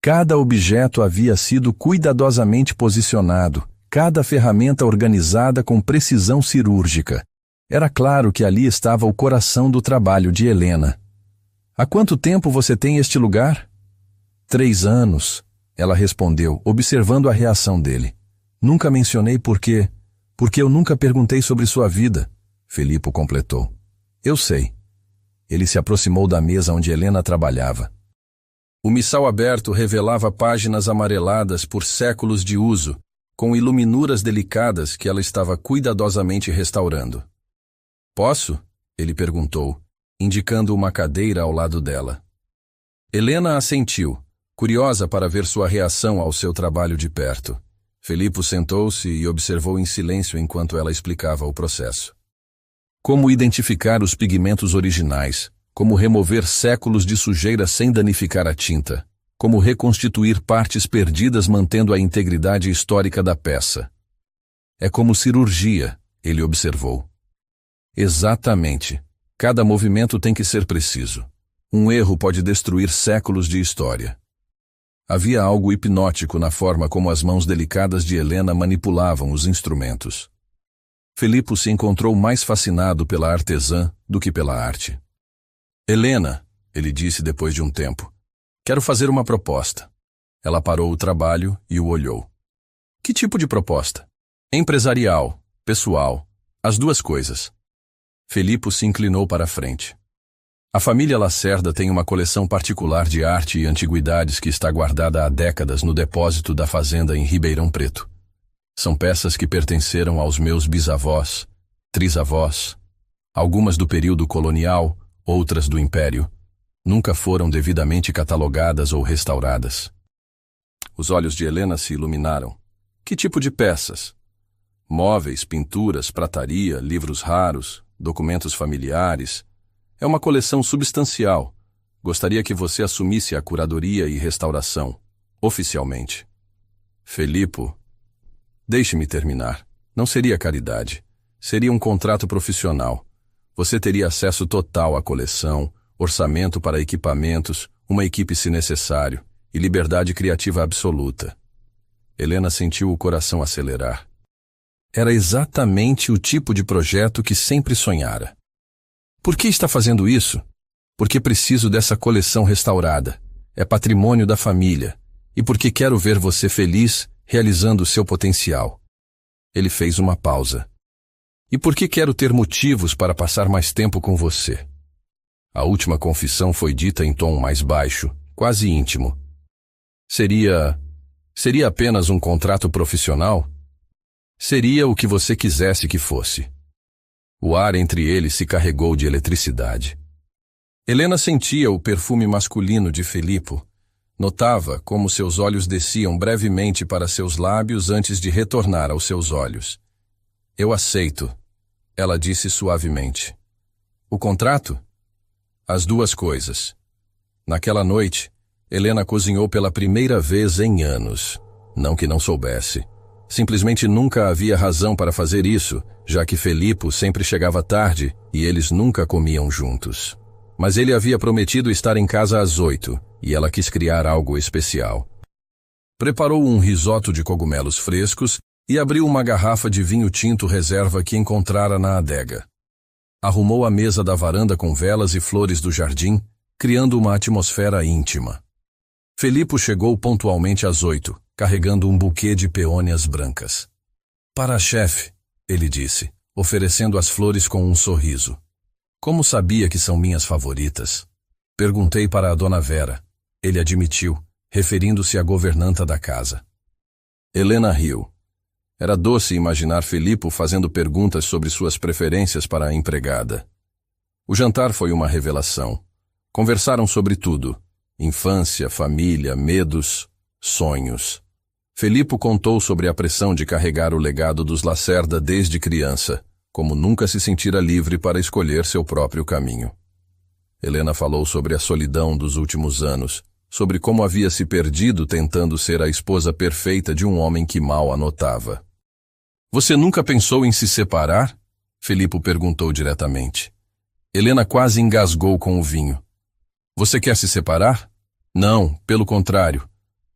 Cada objeto havia sido cuidadosamente posicionado, cada ferramenta organizada com precisão cirúrgica. Era claro que ali estava o coração do trabalho de Helena. Há quanto tempo você tem este lugar? 3 anos, ela respondeu, observando a reação dele. Nunca mencionei por quê. Porque eu nunca perguntei sobre sua vida, Felipe completou. Eu sei. Ele se aproximou da mesa onde Helena trabalhava. O missal aberto revelava páginas amareladas por séculos de uso, com iluminuras delicadas que ela estava cuidadosamente restaurando. Posso? Ele perguntou, indicando uma cadeira ao lado dela. Helena assentiu, curiosa para ver sua reação ao seu trabalho de perto. Felipe sentou-se e observou em silêncio enquanto ela explicava o processo. Como identificar os pigmentos originais, como remover séculos de sujeira sem danificar a tinta, como reconstituir partes perdidas mantendo a integridade histórica da peça. É como cirurgia, ele observou. Exatamente. Cada movimento tem que ser preciso. Um erro pode destruir séculos de história. Havia algo hipnótico na forma como as mãos delicadas de Helena manipulavam os instrumentos. Felipe se encontrou mais fascinado pela artesã do que pela arte. Helena, ele disse depois de um tempo, quero fazer uma proposta. Ela parou o trabalho e o olhou. Que tipo de proposta? Empresarial, pessoal, as duas coisas. Felipe se inclinou para a frente. A família Lacerda tem uma coleção particular de arte e antiguidades que está guardada há décadas no depósito da fazenda em Ribeirão Preto. São peças que pertenceram aos meus bisavós, trisavós, algumas do período colonial, outras do Império. Nunca foram devidamente catalogadas ou restauradas. Os olhos de Helena se iluminaram. Que tipo de peças? Móveis, pinturas, prataria, livros raros, documentos familiares. É uma coleção substancial. Gostaria que você assumisse a curadoria e restauração, oficialmente. Felipe, deixe-me terminar. Não seria caridade. Seria um contrato profissional. Você teria acesso total à coleção, orçamento para equipamentos, uma equipe se necessário, e liberdade criativa absoluta. Helena sentiu o coração acelerar. Era exatamente o tipo de projeto que sempre sonhara. Por que está fazendo isso? Porque preciso dessa coleção restaurada. É patrimônio da família. E porque quero ver você feliz, realizando o seu potencial. Ele fez uma pausa. E porque quero ter motivos para passar mais tempo com você. A última confissão foi dita em tom mais baixo, quase íntimo. Seria apenas um contrato profissional? Seria o que você quisesse que fosse. O ar entre eles se carregou de eletricidade. Helena sentia o perfume masculino de Felipe. Notava como seus olhos desciam brevemente para seus lábios antes de retornar aos seus olhos. Eu aceito, ela disse suavemente. O contrato? As duas coisas. Naquela noite, Helena cozinhou pela primeira vez em anos. Não que não soubesse. Simplesmente nunca havia razão para fazer isso, já que Felipe sempre chegava tarde e eles nunca comiam juntos. Mas ele havia prometido estar em casa às 8, e ela quis criar algo especial. Preparou um risoto de cogumelos frescos e abriu uma garrafa de vinho tinto reserva que encontrara na adega. Arrumou a mesa da varanda com velas e flores do jardim, criando uma atmosfera íntima. Felipe chegou pontualmente às 8, carregando um buquê de peônias brancas. Para a chefe, ele disse, oferecendo as flores com um sorriso. Como sabia que são minhas favoritas? Perguntei para a dona Vera. Ele admitiu, referindo-se à governanta da casa. Helena riu. Era doce imaginar Felipe fazendo perguntas sobre suas preferências para a empregada. O jantar foi uma revelação. Conversaram sobre tudo: infância, família, medos, sonhos. Felipe contou sobre a pressão de carregar o legado dos Lacerda desde criança, como nunca se sentira livre para escolher seu próprio caminho. Helena falou sobre a solidão dos últimos anos, sobre como havia se perdido tentando ser a esposa perfeita de um homem que mal a notava. Você nunca pensou em se separar? Felipe perguntou diretamente. Helena quase engasgou com o vinho. Você quer se separar? Não, pelo contrário.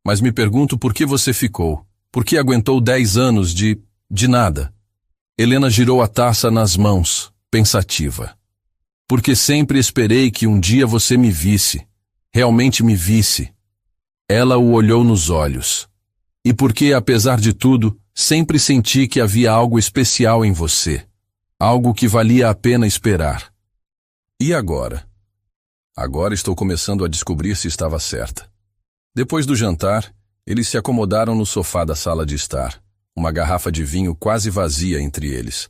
Mas me pergunto por que você ficou. Por que aguentou 10 anos de nada? Helena girou a taça nas mãos, pensativa. Porque sempre esperei que um dia você me visse. Realmente me visse. Ela o olhou nos olhos. E porque, apesar de tudo, sempre senti que havia algo especial em você. Algo que valia a pena esperar. E agora? Agora estou começando a descobrir se estava certa. Depois do jantar, eles se acomodaram no sofá da sala de estar, uma garrafa de vinho quase vazia entre eles.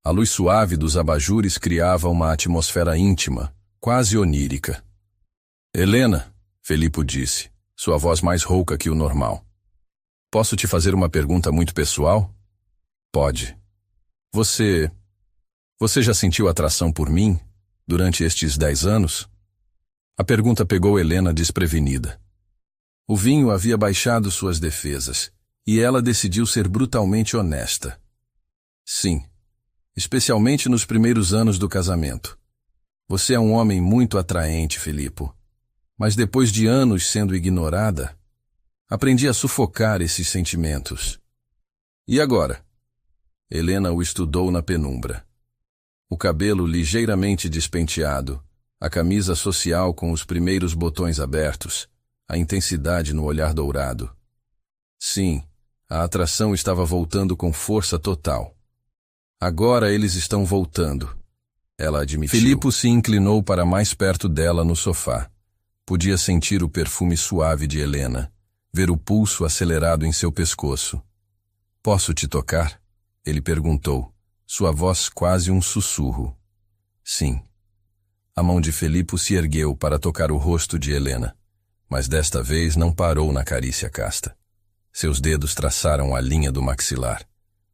A luz suave dos abajures criava uma atmosfera íntima, quase onírica. Helena, Felipe disse, sua voz mais rouca que o normal. Posso te fazer uma pergunta muito pessoal? Pode. Você já sentiu atração por mim durante estes 10 anos? A pergunta pegou Helena desprevenida. O vinho havia baixado suas defesas, e ela decidiu ser brutalmente honesta. Sim, especialmente nos primeiros anos do casamento. Você é um homem muito atraente, Felipe. Mas depois de anos sendo ignorada, aprendi a sufocar esses sentimentos. E agora? Helena o estudou na penumbra. O cabelo ligeiramente despenteado, a camisa social com os primeiros botões abertos, a intensidade no olhar dourado. Sim, a atração estava voltando com força total. Agora eles estão voltando, ela admitiu. Felipe se inclinou para mais perto dela no sofá. Podia sentir o perfume suave de Helena, ver o pulso acelerado em seu pescoço. Posso te tocar? Ele perguntou, sua voz quase um sussurro. Sim. A mão de Felipe se ergueu para tocar o rosto de Helena, mas desta vez não parou na carícia casta. Seus dedos traçaram a linha do maxilar,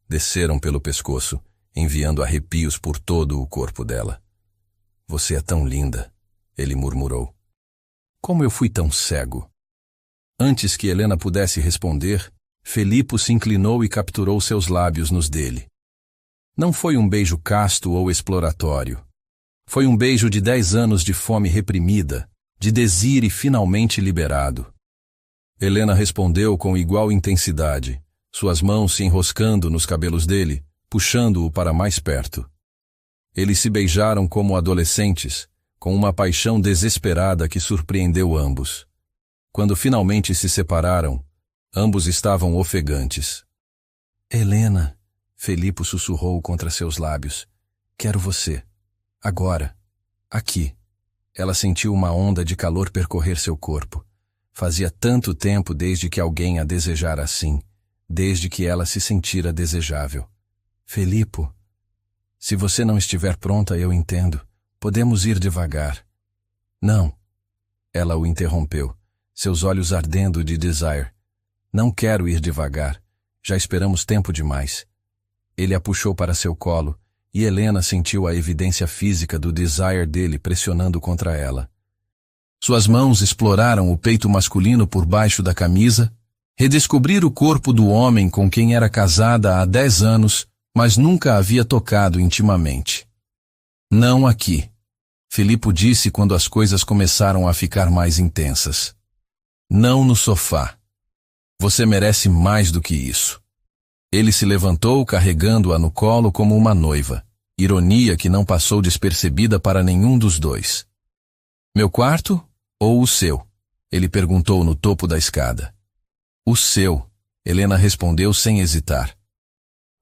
desceram pelo pescoço, enviando arrepios por todo o corpo dela. Você é tão linda, ele murmurou. Como eu fui tão cego? Antes que Helena pudesse responder, Felipe se inclinou e capturou seus lábios nos dele. Não foi um beijo casto ou exploratório. Foi um beijo de 10 anos de fome reprimida, de desire finalmente liberado. Helena respondeu com igual intensidade, suas mãos se enroscando nos cabelos dele, puxando-o para mais perto. Eles se beijaram como adolescentes, com uma paixão desesperada que surpreendeu ambos. Quando finalmente se separaram, ambos estavam ofegantes. Helena, Felipe sussurrou contra seus lábios, quero você. Agora. Aqui. Ela sentiu uma onda de calor percorrer seu corpo. Fazia tanto tempo desde que alguém a desejara assim, desde que ela se sentira desejável. Felipe, se você não estiver pronta, eu entendo. Podemos ir devagar. Não. Ela o interrompeu, seus olhos ardendo de desire. Não quero ir devagar. Já esperamos tempo demais. Ele a puxou para seu colo, e Helena sentiu a evidência física do desire dele pressionando contra ela. Suas mãos exploraram o peito masculino por baixo da camisa, redescobrir o corpo do homem com quem era casada há 10 anos, mas nunca havia tocado intimamente. Não aqui, Felipe disse quando as coisas começaram a ficar mais intensas. Não no sofá. Você merece mais do que isso. Ele se levantou carregando-a no colo como uma noiva, ironia que não passou despercebida para nenhum dos dois. Meu quarto ou o seu? Ele perguntou no topo da escada. O seu, Helena respondeu sem hesitar.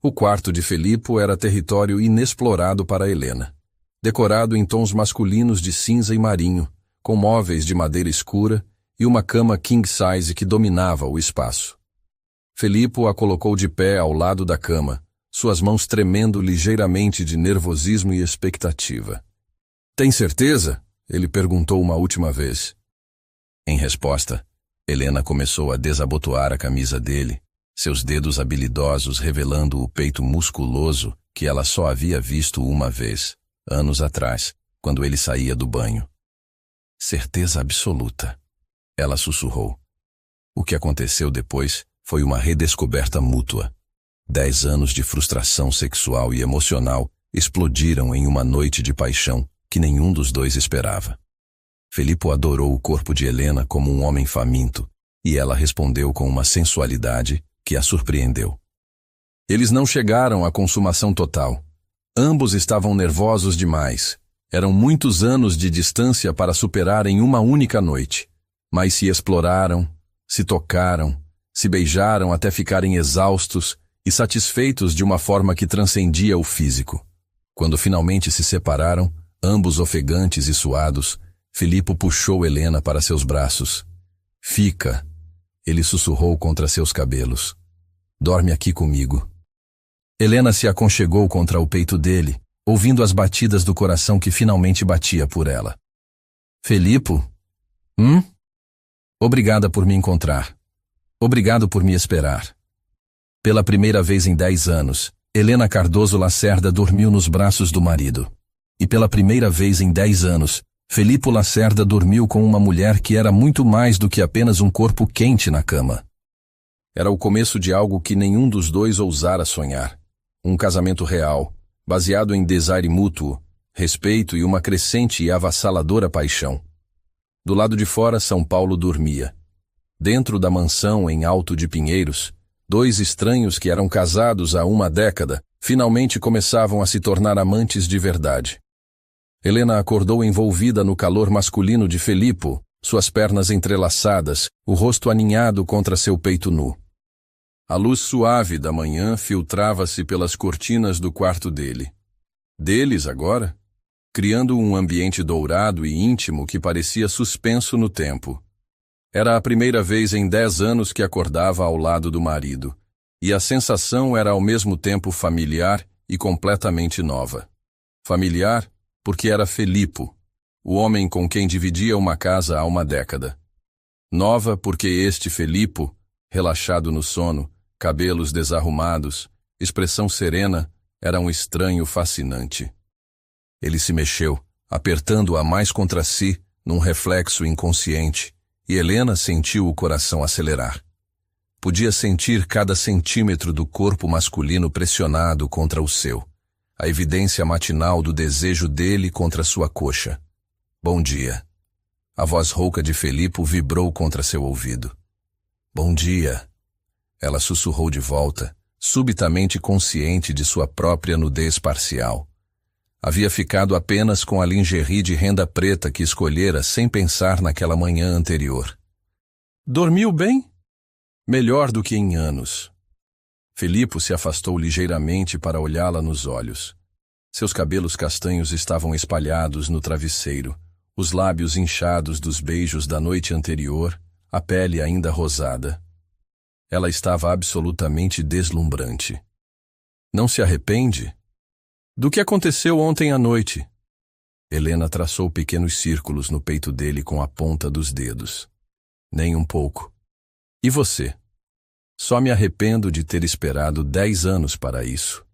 O quarto de Felipe era território inexplorado para Helena, decorado em tons masculinos de cinza e marinho, com móveis de madeira escura e uma cama king size que dominava o espaço. Felipe a colocou de pé ao lado da cama, suas mãos tremendo ligeiramente de nervosismo e expectativa. Tem certeza? Ele perguntou uma última vez. Em resposta, Helena começou a desabotoar a camisa dele, seus dedos habilidosos revelando o peito musculoso que ela só havia visto uma vez, anos atrás, quando ele saía do banho. Certeza absoluta, ela sussurrou. O que aconteceu depois foi uma redescoberta mútua. 10 anos de frustração sexual e emocional explodiram em uma noite de paixão que nenhum dos dois esperava. Felipe adorou o corpo de Helena como um homem faminto, e ela respondeu com uma sensualidade que a surpreendeu. Eles não chegaram à consumação total. Ambos estavam nervosos demais. Eram muitos anos de distância para superar em uma única noite. Mas se exploraram, se tocaram, se beijaram até ficarem exaustos e satisfeitos de uma forma que transcendia o físico. Quando finalmente se separaram, ambos ofegantes e suados, Felipe puxou Helena para seus braços. Fica, ele sussurrou contra seus cabelos. Dorme aqui comigo. Helena se aconchegou contra o peito dele, ouvindo as batidas do coração que finalmente batia por ela. Felipe? Obrigada por me encontrar. Obrigado por me esperar. Pela primeira vez em 10 anos, Helena Cardoso Lacerda dormiu nos braços do marido. E pela primeira vez em 10 anos, Felipe Lacerda dormiu com uma mulher que era muito mais do que apenas um corpo quente na cama. Era o começo de algo que nenhum dos dois ousara sonhar. Um casamento real, baseado em desaire mútuo, respeito e uma crescente e avassaladora paixão. Do lado de fora, São Paulo dormia. Dentro da mansão em Alto de Pinheiros, dois estranhos que eram casados há uma década, finalmente começavam a se tornar amantes de verdade. Helena acordou envolvida no calor masculino de Felipe, suas pernas entrelaçadas, o rosto aninhado contra seu peito nu. A luz suave da manhã filtrava-se pelas cortinas do quarto dele. Deles agora, criando um ambiente dourado e íntimo que parecia suspenso no tempo. Era a primeira vez em 10 anos que acordava ao lado do marido, e a sensação era ao mesmo tempo familiar e completamente nova. Familiar porque era Felipe, o homem com quem dividia uma casa há uma década. Nova porque este Felipe, relaxado no sono, cabelos desarrumados, expressão serena, era um estranho fascinante. Ele se mexeu, apertando-a mais contra si, num reflexo inconsciente, e Helena sentiu o coração acelerar. Podia sentir cada centímetro do corpo masculino pressionado contra o seu, a evidência matinal do desejo dele contra sua coxa. Bom dia. A voz rouca de Felipe vibrou contra seu ouvido. Bom dia. Ela sussurrou de volta, subitamente consciente de sua própria nudez parcial. Havia ficado apenas com a lingerie de renda preta que escolhera sem pensar naquela manhã anterior. Dormiu bem? Melhor do que em anos. Felipe se afastou ligeiramente para olhá-la nos olhos. Seus cabelos castanhos estavam espalhados no travesseiro, os lábios inchados dos beijos da noite anterior, a pele ainda rosada. Ela estava absolutamente deslumbrante. Não se arrepende? Do que aconteceu ontem à noite? Helena traçou pequenos círculos no peito dele com a ponta dos dedos. Nem um pouco. E você? Só me arrependo de ter esperado 10 anos para isso.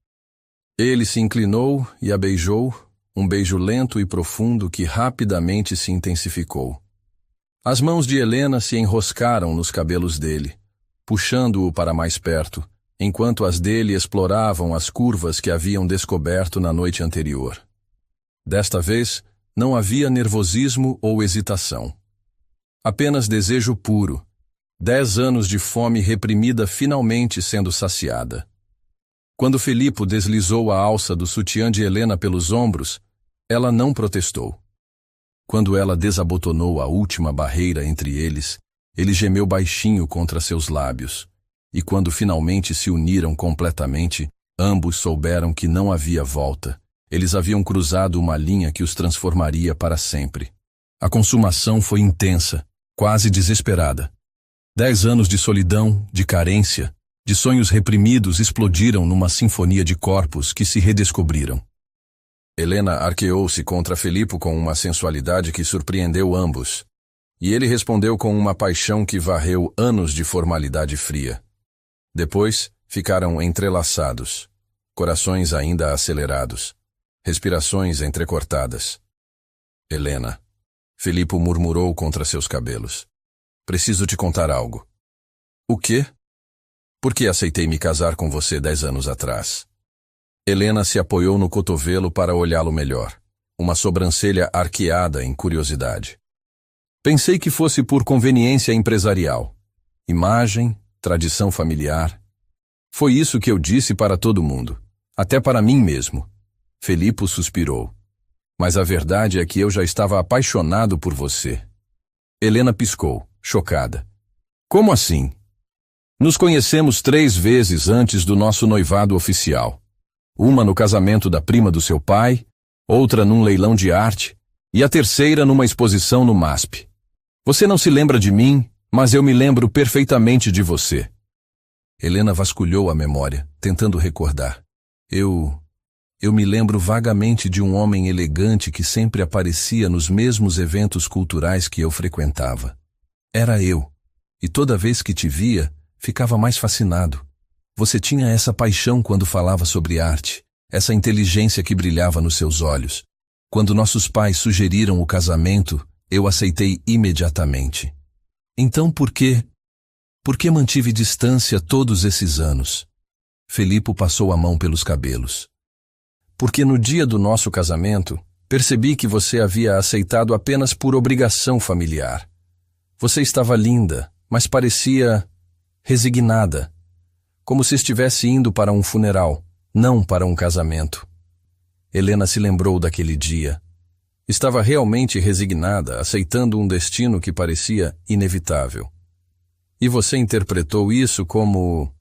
Ele se inclinou e a beijou, um beijo lento e profundo que rapidamente se intensificou. As mãos de Helena se enroscaram nos cabelos dele, puxando-o para mais perto, enquanto as dele exploravam as curvas que haviam descoberto na noite anterior. Desta vez, não havia nervosismo ou hesitação. Apenas desejo puro, 10 anos de fome reprimida finalmente sendo saciada. Quando Felipe deslizou a alça do sutiã de Helena pelos ombros, ela não protestou. Quando ela desabotonou a última barreira entre eles, ele gemeu baixinho contra seus lábios, e quando finalmente se uniram completamente, ambos souberam que não havia volta. Eles haviam cruzado uma linha que os transformaria para sempre. A consumação foi intensa, quase desesperada. 10 anos de solidão, de carência, de sonhos reprimidos explodiram numa sinfonia de corpos que se redescobriram. Helena arqueou-se contra Felipe com uma sensualidade que surpreendeu ambos, e ele respondeu com uma paixão que varreu anos de formalidade fria. Depois, ficaram entrelaçados, corações ainda acelerados, respirações entrecortadas. Helena, Felipe murmurou contra seus cabelos. Preciso te contar algo. O quê? Por que aceitei me casar com você 10 anos atrás? Helena se apoiou no cotovelo para olhá-lo melhor, uma sobrancelha arqueada em curiosidade. Pensei que fosse por conveniência empresarial. Imagem, tradição familiar. Foi isso que eu disse para todo mundo, até para mim mesmo. Felipe suspirou. Mas a verdade é que eu já estava apaixonado por você. Helena piscou, chocada. Como assim? Nos conhecemos 3 vezes antes do nosso noivado oficial. Uma no casamento da prima do seu pai, outra num leilão de arte, e a terceira numa exposição no MASP. Você não se lembra de mim, mas eu me lembro perfeitamente de você. Helena vasculhou a memória, tentando recordar. Eu me lembro vagamente de um homem elegante que sempre aparecia nos mesmos eventos culturais que eu frequentava. Era eu, e toda vez que te via, ficava mais fascinado. Você tinha essa paixão quando falava sobre arte, essa inteligência que brilhava nos seus olhos. Quando nossos pais sugeriram o casamento, eu aceitei imediatamente. Então por que mantive distância todos esses anos? Felipe passou a mão pelos cabelos. Porque no dia do nosso casamento, percebi que você havia aceitado apenas por obrigação familiar. Você estava linda, mas parecia resignada, como se estivesse indo para um funeral, não para um casamento. Helena se lembrou daquele dia. Estava realmente resignada, aceitando um destino que parecia inevitável. E você interpretou isso como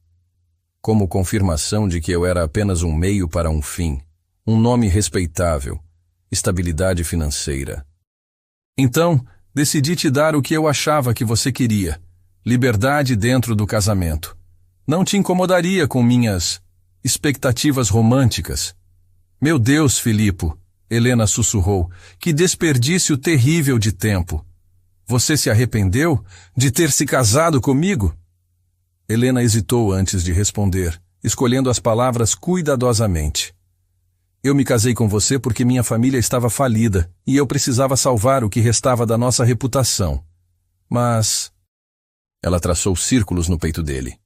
confirmação de que eu era apenas um meio para um fim, um nome respeitável, estabilidade financeira. Então, decidi te dar o que eu achava que você queria, liberdade dentro do casamento. Não te incomodaria com minhas expectativas românticas. Meu Deus, Felipe, Helena sussurrou, que desperdício terrível de tempo. Você se arrependeu de ter se casado comigo? Helena hesitou antes de responder, escolhendo as palavras cuidadosamente. Eu me casei com você porque minha família estava falida e eu precisava salvar o que restava da nossa reputação. Mas... Ela traçou círculos no peito dele.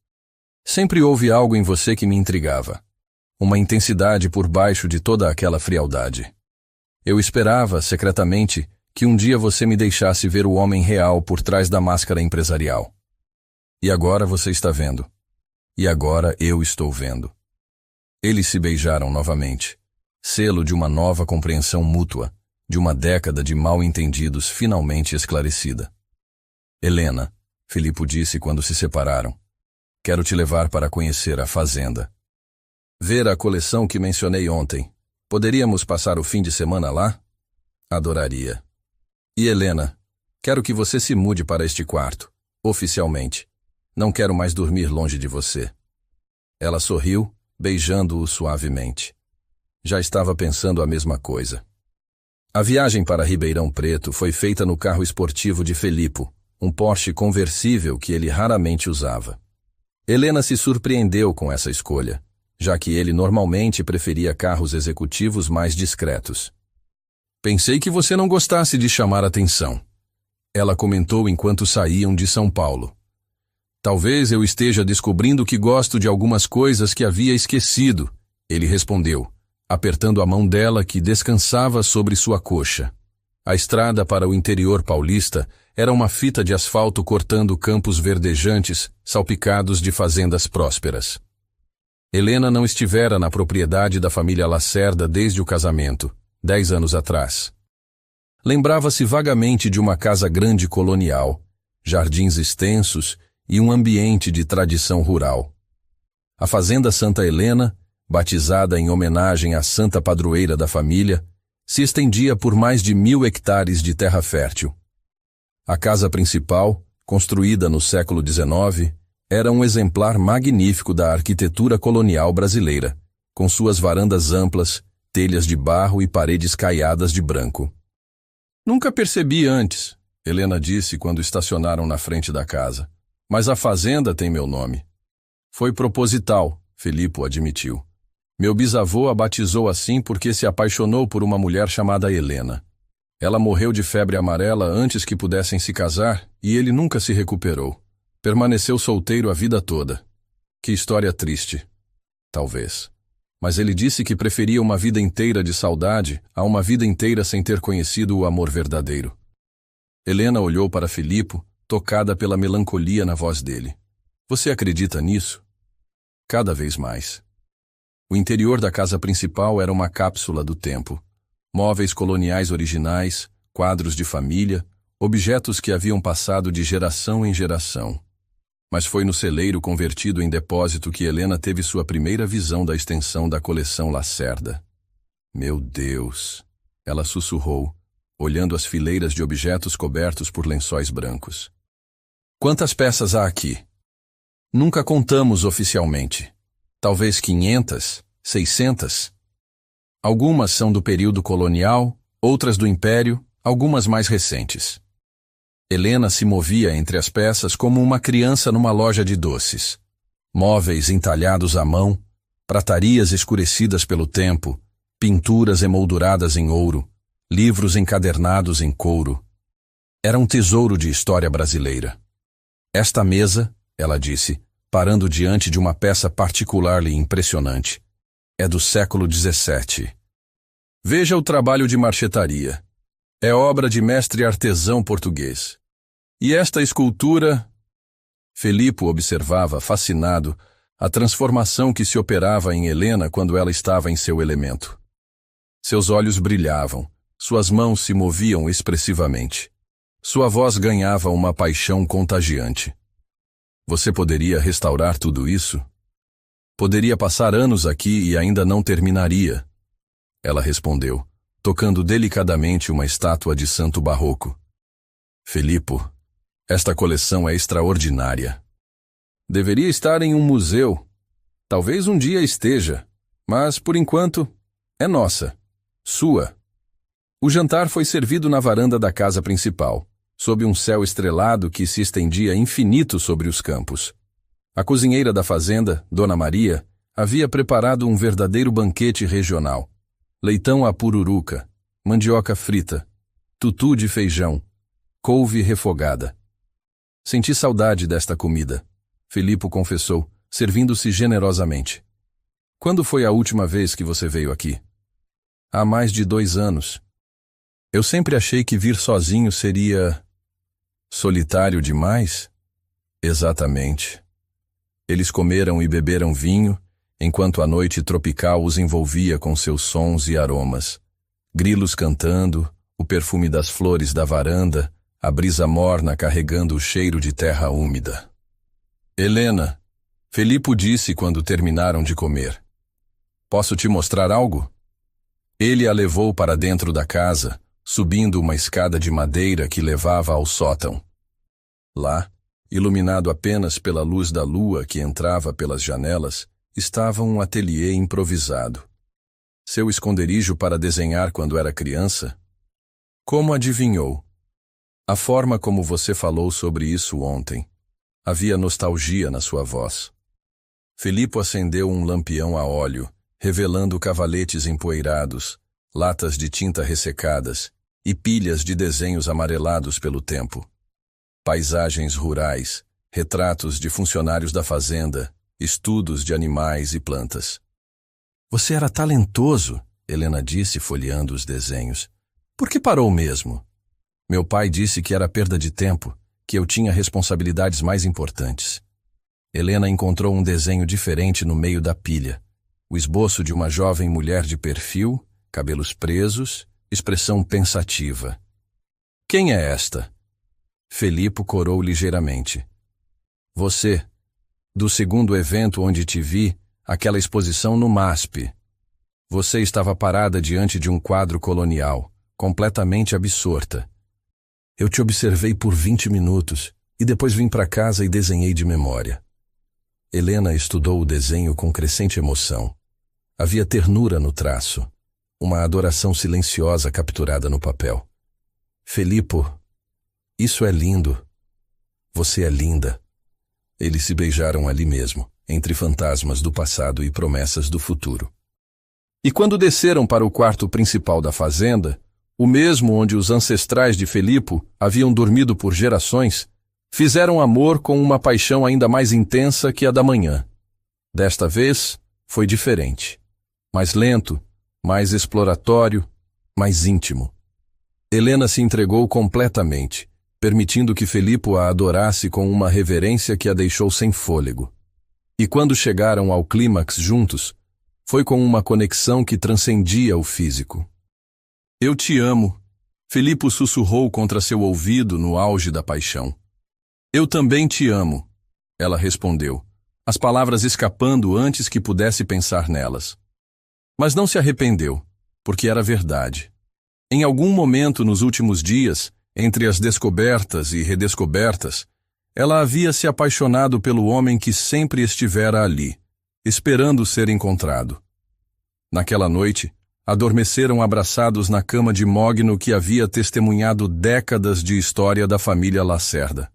Sempre houve algo em você que me intrigava. Uma intensidade por baixo de toda aquela frialdade. Eu esperava, secretamente, que um dia você me deixasse ver o homem real por trás da máscara empresarial. E agora você está vendo. E agora eu estou vendo. Eles se beijaram novamente. Selo de uma nova compreensão mútua, de uma década de mal-entendidos finalmente esclarecida. Helena, Felipe disse quando se separaram, quero te levar para conhecer a fazenda. Ver a coleção que mencionei ontem. Poderíamos passar o fim de semana lá? Adoraria. E Helena, quero que você se mude para este quarto, oficialmente. Não quero mais dormir longe de você. Ela sorriu, beijando-o suavemente. Já estava pensando a mesma coisa. A viagem para Ribeirão Preto foi feita no carro esportivo de Felipe, um Porsche conversível que ele raramente usava. Helena se surpreendeu com essa escolha, já que ele normalmente preferia carros executivos mais discretos. Pensei que você não gostasse de chamar atenção. Ela comentou enquanto saíam de São Paulo. Talvez eu esteja descobrindo que gosto de algumas coisas que havia esquecido, ele respondeu, apertando a mão dela que descansava sobre sua coxa. A estrada para o interior paulista era uma fita de asfalto cortando campos verdejantes, salpicados de fazendas prósperas. Helena não estivera na propriedade da família Lacerda desde o casamento, 10 anos atrás. Lembrava-se vagamente de uma casa grande colonial, jardins extensos e um ambiente de tradição rural. A fazenda Santa Helena, batizada em homenagem à santa padroeira da família, se estendia por mais de 1000 hectares de terra fértil. A casa principal, construída no século XIX, Era um exemplar magnífico da arquitetura colonial brasileira, com suas varandas amplas, telhas de barro e paredes caiadas de branco. Nunca percebi antes, Helena disse quando estacionaram na frente da casa. Mas a fazenda tem meu nome. Foi proposital, Felipe admitiu. Meu bisavô a batizou assim porque se apaixonou por uma mulher chamada Helena. Ela morreu de febre amarela antes que pudessem se casar e ele nunca se recuperou. Permaneceu solteiro a vida toda. Que história triste. Talvez. Mas ele disse que preferia uma vida inteira de saudade a uma vida inteira sem ter conhecido o amor verdadeiro. Helena olhou para Felipe, tocada pela melancolia na voz dele. Você acredita nisso? Cada vez mais. O interior da casa principal era uma cápsula do tempo. Móveis coloniais originais, quadros de família, objetos que haviam passado de geração em geração. Mas foi no celeiro convertido em depósito que Helena teve sua primeira visão da extensão da coleção Lacerda. Meu Deus! Ela sussurrou, olhando as fileiras de objetos cobertos por lençóis brancos. Quantas peças há aqui? Nunca contamos oficialmente. Talvez 500, 600. Algumas são do período colonial, outras do Império, algumas mais recentes. Helena se movia entre as peças como uma criança numa loja de doces. Móveis entalhados à mão, pratarias escurecidas pelo tempo, pinturas emolduradas em ouro, livros encadernados em couro. Era um tesouro de história brasileira. Esta mesa, ela disse, parando diante de uma peça particular e impressionante, é do século XVII. Veja o trabalho de marchetaria. É obra de mestre artesão português. E esta escultura... Felipe observava, fascinado, a transformação que se operava em Helena quando ela estava em seu elemento. Seus olhos brilhavam, suas mãos se moviam expressivamente. Sua voz ganhava uma paixão contagiante. Você poderia restaurar tudo isso? Poderia passar anos aqui e ainda não terminaria. Ela respondeu, tocando delicadamente uma estátua de santo barroco. Felipe, esta coleção é extraordinária. Deveria estar em um museu. Talvez um dia esteja, mas, por enquanto, é nossa, sua. O jantar foi servido na varanda da casa principal, sob um céu estrelado que se estendia infinito sobre os campos. A cozinheira da fazenda, Dona Maria, havia preparado um verdadeiro banquete regional. Leitão à pururuca, mandioca frita, tutu de feijão, couve refogada. Senti saudade desta comida, Felipe confessou, servindo-se generosamente. Quando foi a última vez que você veio aqui? Há mais de 2 anos. Eu sempre achei que vir sozinho seria... solitário demais? Exatamente. Eles comeram e beberam vinho, enquanto a noite tropical os envolvia com seus sons e aromas. Grilos cantando, o perfume das flores da varanda, a brisa morna carregando o cheiro de terra úmida. Helena, Felipe disse quando terminaram de comer. Posso te mostrar algo? Ele a levou para dentro da casa, subindo uma escada de madeira que levava ao sótão. Lá, iluminado apenas pela luz da lua que entrava pelas janelas, estava um ateliê improvisado. Seu esconderijo para desenhar quando era criança? Como adivinhou? A forma como você falou sobre isso ontem. Havia nostalgia na sua voz. Felipe acendeu um lampião a óleo, revelando cavaletes empoeirados, latas de tinta ressecadas e pilhas de desenhos amarelados pelo tempo. Paisagens rurais, retratos de funcionários da fazenda, estudos de animais e plantas. Você era talentoso, Helena disse folheando os desenhos. Por que parou mesmo? Meu pai disse que era perda de tempo, que eu tinha responsabilidades mais importantes. Helena encontrou um desenho diferente no meio da pilha. O esboço de uma jovem mulher de perfil, cabelos presos, expressão pensativa. Quem é esta? Felipe corou ligeiramente. Você, do segundo evento onde te vi, aquela exposição no MASP. Você estava parada diante de um quadro colonial, completamente absorta. Eu te observei por 20 minutos e depois vim para casa e desenhei de memória. Helena estudou o desenho com crescente emoção. Havia ternura no traço, uma adoração silenciosa capturada no papel. Felipo, isso é lindo. Você é linda. Eles se beijaram ali mesmo, entre fantasmas do passado e promessas do futuro. E quando desceram para o quarto principal da fazenda, o mesmo onde os ancestrais de Felipo haviam dormido por gerações, fizeram amor com uma paixão ainda mais intensa que a da manhã. Desta vez, foi diferente. Mais lento, mais exploratório, mais íntimo. Helena se entregou completamente, permitindo que Felipo a adorasse com uma reverência que a deixou sem fôlego. E quando chegaram ao clímax juntos, foi com uma conexão que transcendia o físico. Eu te amo, Felipo sussurrou contra seu ouvido no auge da paixão. Eu também te amo, ela respondeu, as palavras escapando antes que pudesse pensar nelas. Mas não se arrependeu, porque era verdade. Em algum momento nos últimos dias, entre as descobertas e redescobertas, ela havia se apaixonado pelo homem que sempre estivera ali, esperando ser encontrado. Naquela noite, adormeceram abraçados na cama de mogno que havia testemunhado décadas de história da família Lacerda.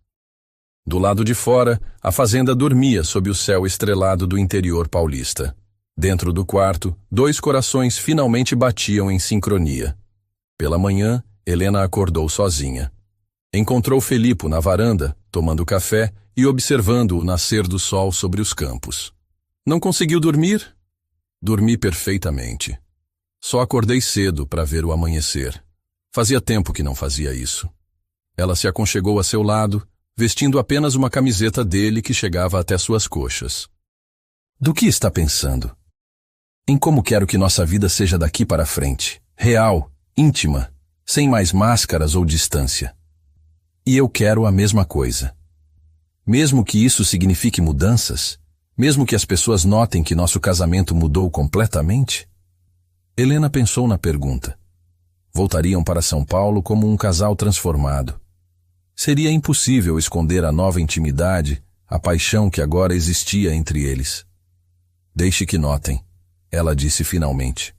Do lado de fora, a fazenda dormia sob o céu estrelado do interior paulista. Dentro do quarto, 2 corações finalmente batiam em sincronia. Pela manhã, Helena acordou sozinha. Encontrou Felipo na varanda, tomando café e observando o nascer do sol sobre os campos. Não conseguiu dormir? Dormi perfeitamente. Só acordei cedo para ver o amanhecer. Fazia tempo que não fazia isso. Ela se aconchegou a seu lado, vestindo apenas uma camiseta dele que chegava até suas coxas. Do que está pensando? Em como quero que nossa vida seja daqui para frente, real, íntima, sem mais máscaras ou distância. E eu quero a mesma coisa. Mesmo que isso signifique mudanças, mesmo que as pessoas notem que nosso casamento mudou completamente? Helena pensou na pergunta. Voltariam para São Paulo como um casal transformado. Seria impossível esconder a nova intimidade, a paixão que agora existia entre eles. Deixe que notem, ela disse finalmente.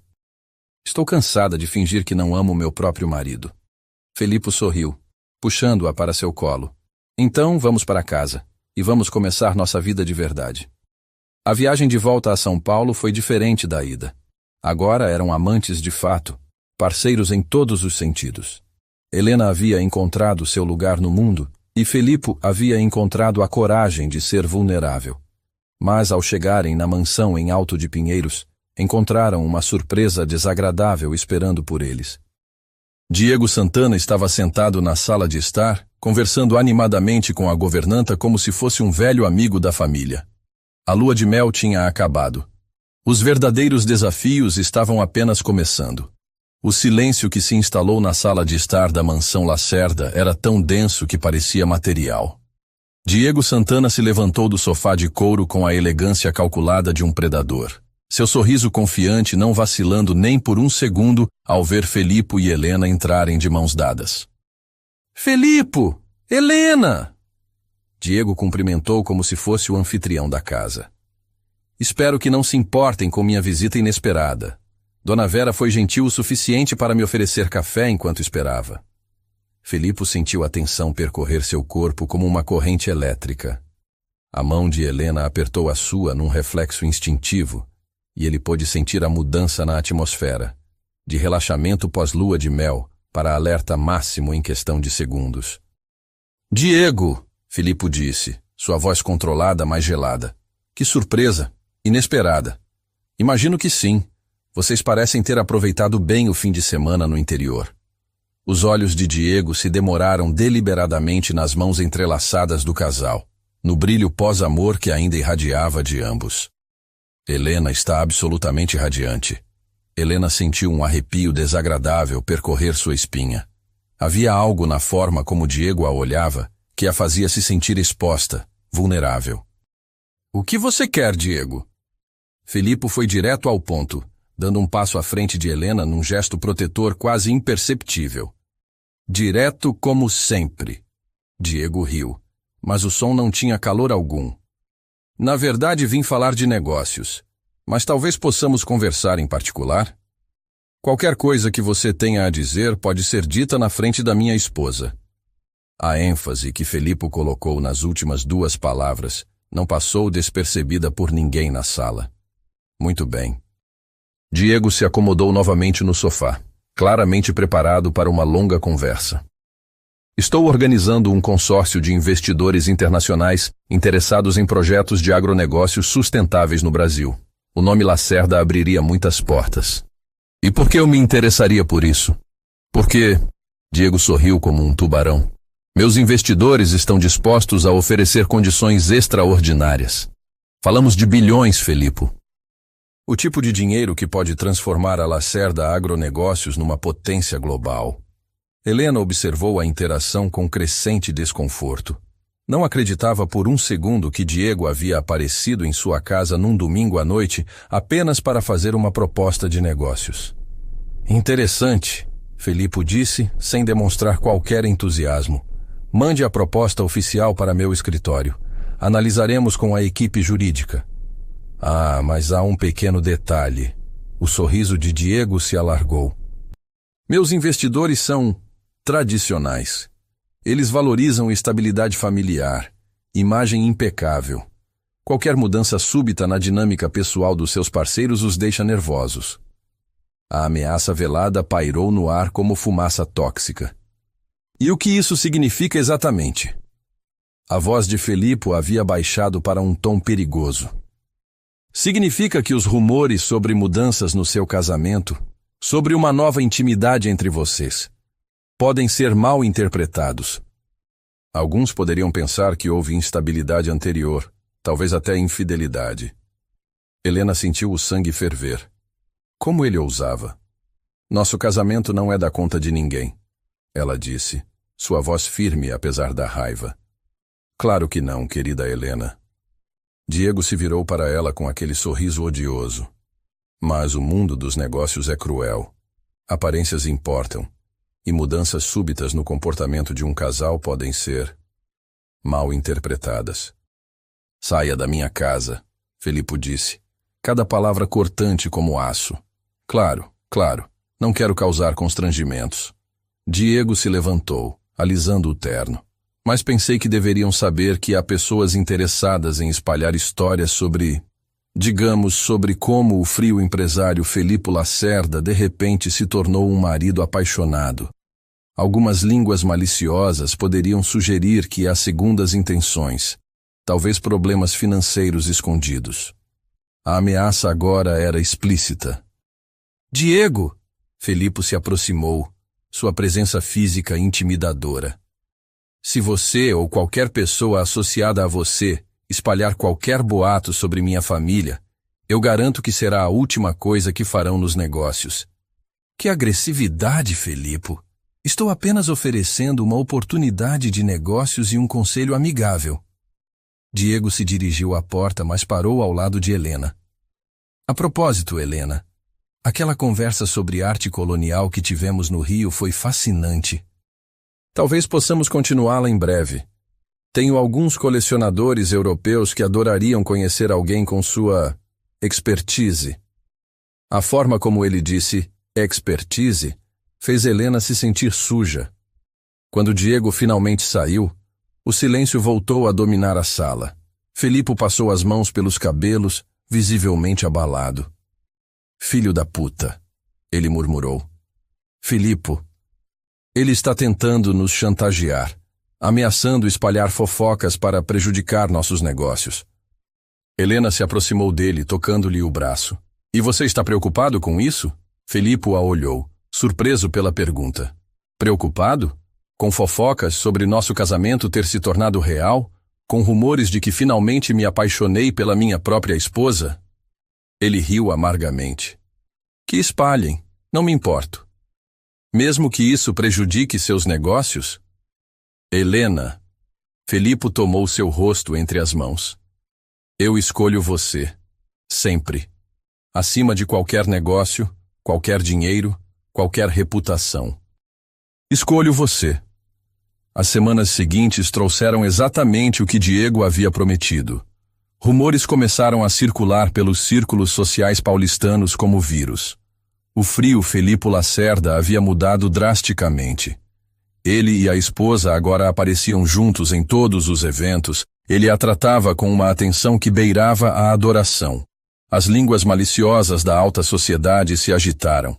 Estou cansada de fingir que não amo meu próprio marido. Felipo sorriu, puxando-a para seu colo. Então vamos para casa, e vamos começar nossa vida de verdade. A viagem de volta a São Paulo foi diferente da ida. Agora eram amantes de fato, parceiros em todos os sentidos. Helena havia encontrado seu lugar no mundo, e Felipo havia encontrado a coragem de ser vulnerável. Mas ao chegarem na mansão em Alto de Pinheiros, encontraram uma surpresa desagradável esperando por eles. Diego Santana estava sentado na sala de estar, conversando animadamente com a governanta como se fosse um velho amigo da família. A lua de mel tinha acabado. Os verdadeiros desafios estavam apenas começando. O silêncio que se instalou na sala de estar da mansão Lacerda era tão denso que parecia material. Diego Santana se levantou do sofá de couro com a elegância calculada de um predador. Seu sorriso confiante não vacilando nem por um segundo ao ver Felipo e Helena entrarem de mãos dadas. Felipo! Helena! Diego cumprimentou como se fosse o anfitrião da casa. Espero que não se importem com minha visita inesperada. Dona Vera foi gentil o suficiente para me oferecer café enquanto esperava. Felipo sentiu a tensão percorrer seu corpo como uma corrente elétrica. A mão de Helena apertou a sua num reflexo instintivo, e ele pôde sentir a mudança na atmosfera, de relaxamento pós-lua de mel para alerta máximo em questão de segundos. Diego! Felipo disse, sua voz controlada, mas gelada. Que surpresa! Inesperada. Imagino que sim. Vocês parecem ter aproveitado bem o fim de semana no interior. Os olhos de Diego se demoraram deliberadamente nas mãos entrelaçadas do casal, no brilho pós-amor que ainda irradiava de ambos. Helena está absolutamente radiante. Helena sentiu um arrepio desagradável percorrer sua espinha. Havia algo na forma como Diego a olhava que a fazia se sentir exposta, vulnerável. O que você quer, Diego? Felipo foi direto ao ponto, dando um passo à frente de Helena num gesto protetor quase imperceptível. Direto como sempre. Diego riu, mas o som não tinha calor algum. Na verdade, vim falar de negócios, mas talvez possamos conversar em particular? Qualquer coisa que você tenha a dizer pode ser dita na frente da minha esposa. A ênfase que Felipe colocou nas últimas duas palavras não passou despercebida por ninguém na sala. Muito bem. Diego se acomodou novamente no sofá, claramente preparado para uma longa conversa. Estou organizando um consórcio de investidores internacionais interessados em projetos de agronegócios sustentáveis no Brasil. O nome Lacerda abriria muitas portas. E por que eu me interessaria por isso? Porque, Diego sorriu como um tubarão, meus investidores estão dispostos a oferecer condições extraordinárias. Falamos de bilhões, Felipe. O tipo de dinheiro que pode transformar a Lacerda Agronegócios numa potência global. Helena observou a interação com crescente desconforto. Não acreditava por um segundo que Diego havia aparecido em sua casa num domingo à noite apenas para fazer uma proposta de negócios. Interessante, Felipe disse, sem demonstrar qualquer entusiasmo. Mande a proposta oficial para meu escritório. Analisaremos com a equipe jurídica. Ah, mas há um pequeno detalhe. O sorriso de Diego se alargou. Meus investidores são tradicionais. Eles valorizam estabilidade familiar, imagem impecável. Qualquer mudança súbita na dinâmica pessoal dos seus parceiros os deixa nervosos. A ameaça velada pairou no ar como fumaça tóxica. E o que isso significa exatamente? A voz de Felipe havia baixado para um tom perigoso. Significa que os rumores sobre mudanças no seu casamento, sobre uma nova intimidade entre vocês, podem ser mal interpretados. Alguns poderiam pensar que houve instabilidade anterior, talvez até infidelidade. Helena sentiu o sangue ferver. Como ele ousava? Nosso casamento não é da conta de ninguém, ela disse, sua voz firme apesar da raiva. Claro que não, querida Helena. Diego se virou para ela com aquele sorriso odioso. Mas o mundo dos negócios é cruel. Aparências importam. E mudanças súbitas no comportamento de um casal podem ser mal interpretadas. Saia da minha casa, Felipe disse, cada palavra cortante como aço. Claro, não quero causar constrangimentos. Diego se levantou, alisando o terno. Mas pensei que deveriam saber que há pessoas interessadas em espalhar histórias sobre como o frio empresário Felipe Lacerda de repente se tornou um marido apaixonado. Algumas línguas maliciosas poderiam sugerir que há segundas intenções, talvez problemas financeiros escondidos. A ameaça agora era explícita. Diego! Felipe se aproximou, sua presença física intimidadora. Se você ou qualquer pessoa associada a você espalhar qualquer boato sobre minha família, eu garanto que será a última coisa que farão nos negócios. Que agressividade, Felipe! Estou apenas oferecendo uma oportunidade de negócios e um conselho amigável. Diego se dirigiu à porta, mas parou ao lado de Helena. A propósito, Helena, aquela conversa sobre arte colonial que tivemos no Rio foi fascinante. Talvez possamos continuá-la em breve. Tenho alguns colecionadores europeus que adorariam conhecer alguém com sua expertise. A forma como ele disse expertise fez Helena se sentir suja. Quando Diego finalmente saiu, o silêncio voltou a dominar a sala. Felipe passou as mãos pelos cabelos, visivelmente abalado. Filho da puta, ele murmurou. Felipe, ele está tentando nos chantagear, ameaçando espalhar fofocas para prejudicar nossos negócios. Helena se aproximou dele, tocando-lhe o braço. E você está preocupado com isso? Felipe a olhou, surpreso pela pergunta. Preocupado? Com fofocas sobre nosso casamento ter se tornado real? Com rumores de que finalmente me apaixonei pela minha própria esposa? Ele riu amargamente. Que espalhem, não me importo. Mesmo que isso prejudique seus negócios? Helena, Felipe tomou seu rosto entre as mãos. Eu escolho você, sempre. Acima de qualquer negócio, qualquer dinheiro, qualquer reputação. Escolho você. As semanas seguintes trouxeram exatamente o que Diego havia prometido. Rumores começaram a circular pelos círculos sociais paulistanos como vírus. O frio Felipe Lacerda havia mudado drasticamente. Ele e a esposa agora apareciam juntos em todos os eventos. Ele a tratava com uma atenção que beirava a adoração. As línguas maliciosas da alta sociedade se agitaram.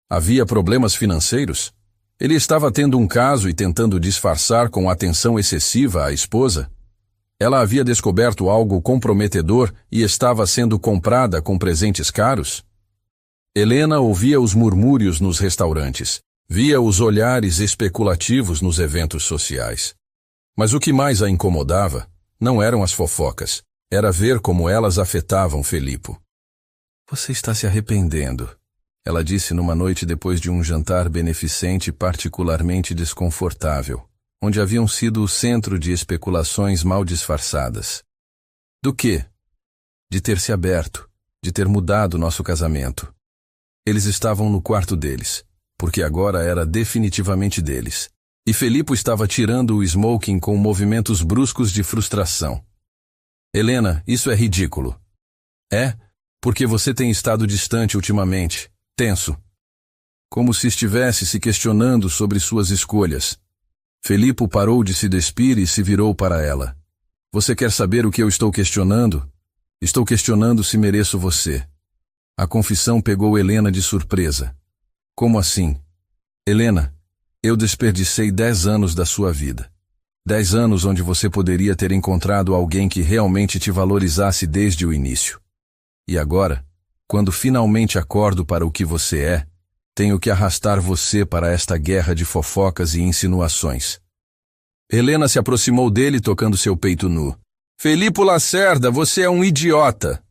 Havia problemas financeiros? Ele estava tendo um caso e tentando disfarçar com atenção excessiva a esposa? Ela havia descoberto algo comprometedor e estava sendo comprada com presentes caros? Helena ouvia os murmúrios nos restaurantes, via os olhares especulativos nos eventos sociais. Mas o que mais a incomodava não eram as fofocas, era ver como elas afetavam Felipe. Você está se arrependendo, ela disse numa noite depois de um jantar beneficente particularmente desconfortável, onde haviam sido o centro de especulações mal disfarçadas. Do quê? De ter se aberto, de ter mudado nosso casamento. Eles estavam no quarto deles, porque agora era definitivamente deles, e Felipe estava tirando o smoking com movimentos bruscos de frustração. Helena, isso é ridículo. É, porque você tem estado distante ultimamente, tenso. Como se estivesse se questionando sobre suas escolhas. Felipe parou de se despir e se virou para ela. Você quer saber o que eu estou questionando? Estou questionando se mereço você. A confissão pegou Helena de surpresa. Como assim? Helena, eu desperdicei 10 anos da sua vida. 10 anos onde você poderia ter encontrado alguém que realmente te valorizasse desde o início. E agora, quando finalmente acordo para o que você é, tenho que arrastar você para esta guerra de fofocas e insinuações. Helena se aproximou dele tocando seu peito nu. Felipe Lacerda, você é um idiota.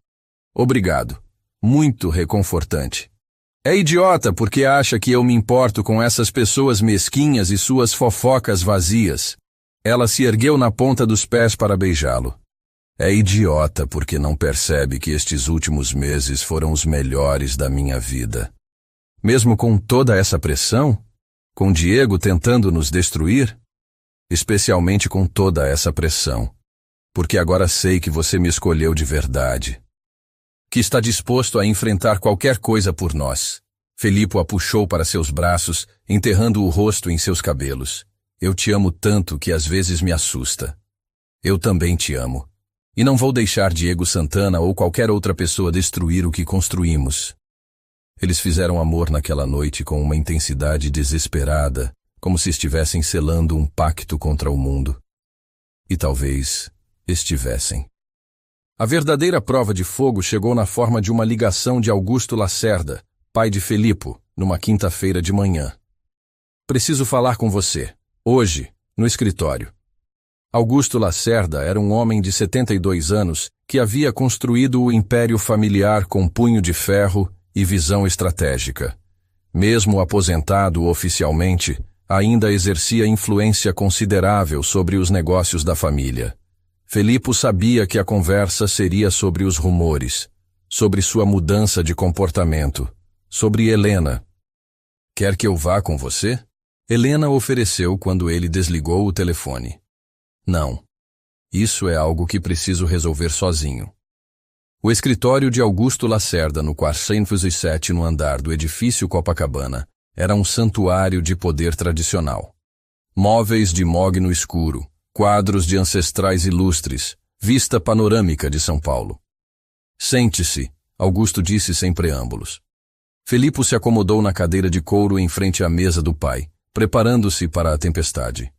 Obrigado. Muito reconfortante. É idiota porque acha que eu me importo com essas pessoas mesquinhas e suas fofocas vazias. Ela se ergueu na ponta dos pés para beijá-lo. É idiota porque não percebe que estes últimos meses foram os melhores da minha vida. Mesmo com toda essa pressão? Com Diego tentando nos destruir? Especialmente com toda essa pressão. Porque agora sei que você me escolheu de verdade. Que está disposto a enfrentar qualquer coisa por nós. Felipe a puxou para seus braços, enterrando o rosto em seus cabelos. Eu te amo tanto que às vezes me assusta. Eu também te amo. E não vou deixar Diego Santana ou qualquer outra pessoa destruir o que construímos. Eles fizeram amor naquela noite com uma intensidade desesperada, como se estivessem selando um pacto contra o mundo. E talvez estivessem. A verdadeira prova de fogo chegou na forma de uma ligação de Augusto Lacerda, pai de Felipe, numa quinta-feira de manhã. Preciso falar com você, hoje, no escritório. Augusto Lacerda era um homem de 72 anos que havia construído o império familiar com punho de ferro e visão estratégica. Mesmo aposentado oficialmente, ainda exercia influência considerável sobre os negócios da família. Felipe sabia que a conversa seria sobre os rumores, sobre sua mudança de comportamento, sobre Helena. Quer que eu vá com você? Helena ofereceu quando ele desligou o telefone. Não. Isso é algo que preciso resolver sozinho. O escritório de Augusto Lacerda, no 407 no andar do edifício Copacabana, era um santuário de poder tradicional. Móveis de mogno escuro, quadros de ancestrais ilustres, vista panorâmica de São Paulo. Sente-se, Augusto disse sem preâmbulos. Felipe se acomodou na cadeira de couro em frente à mesa do pai, preparando-se para a tempestade.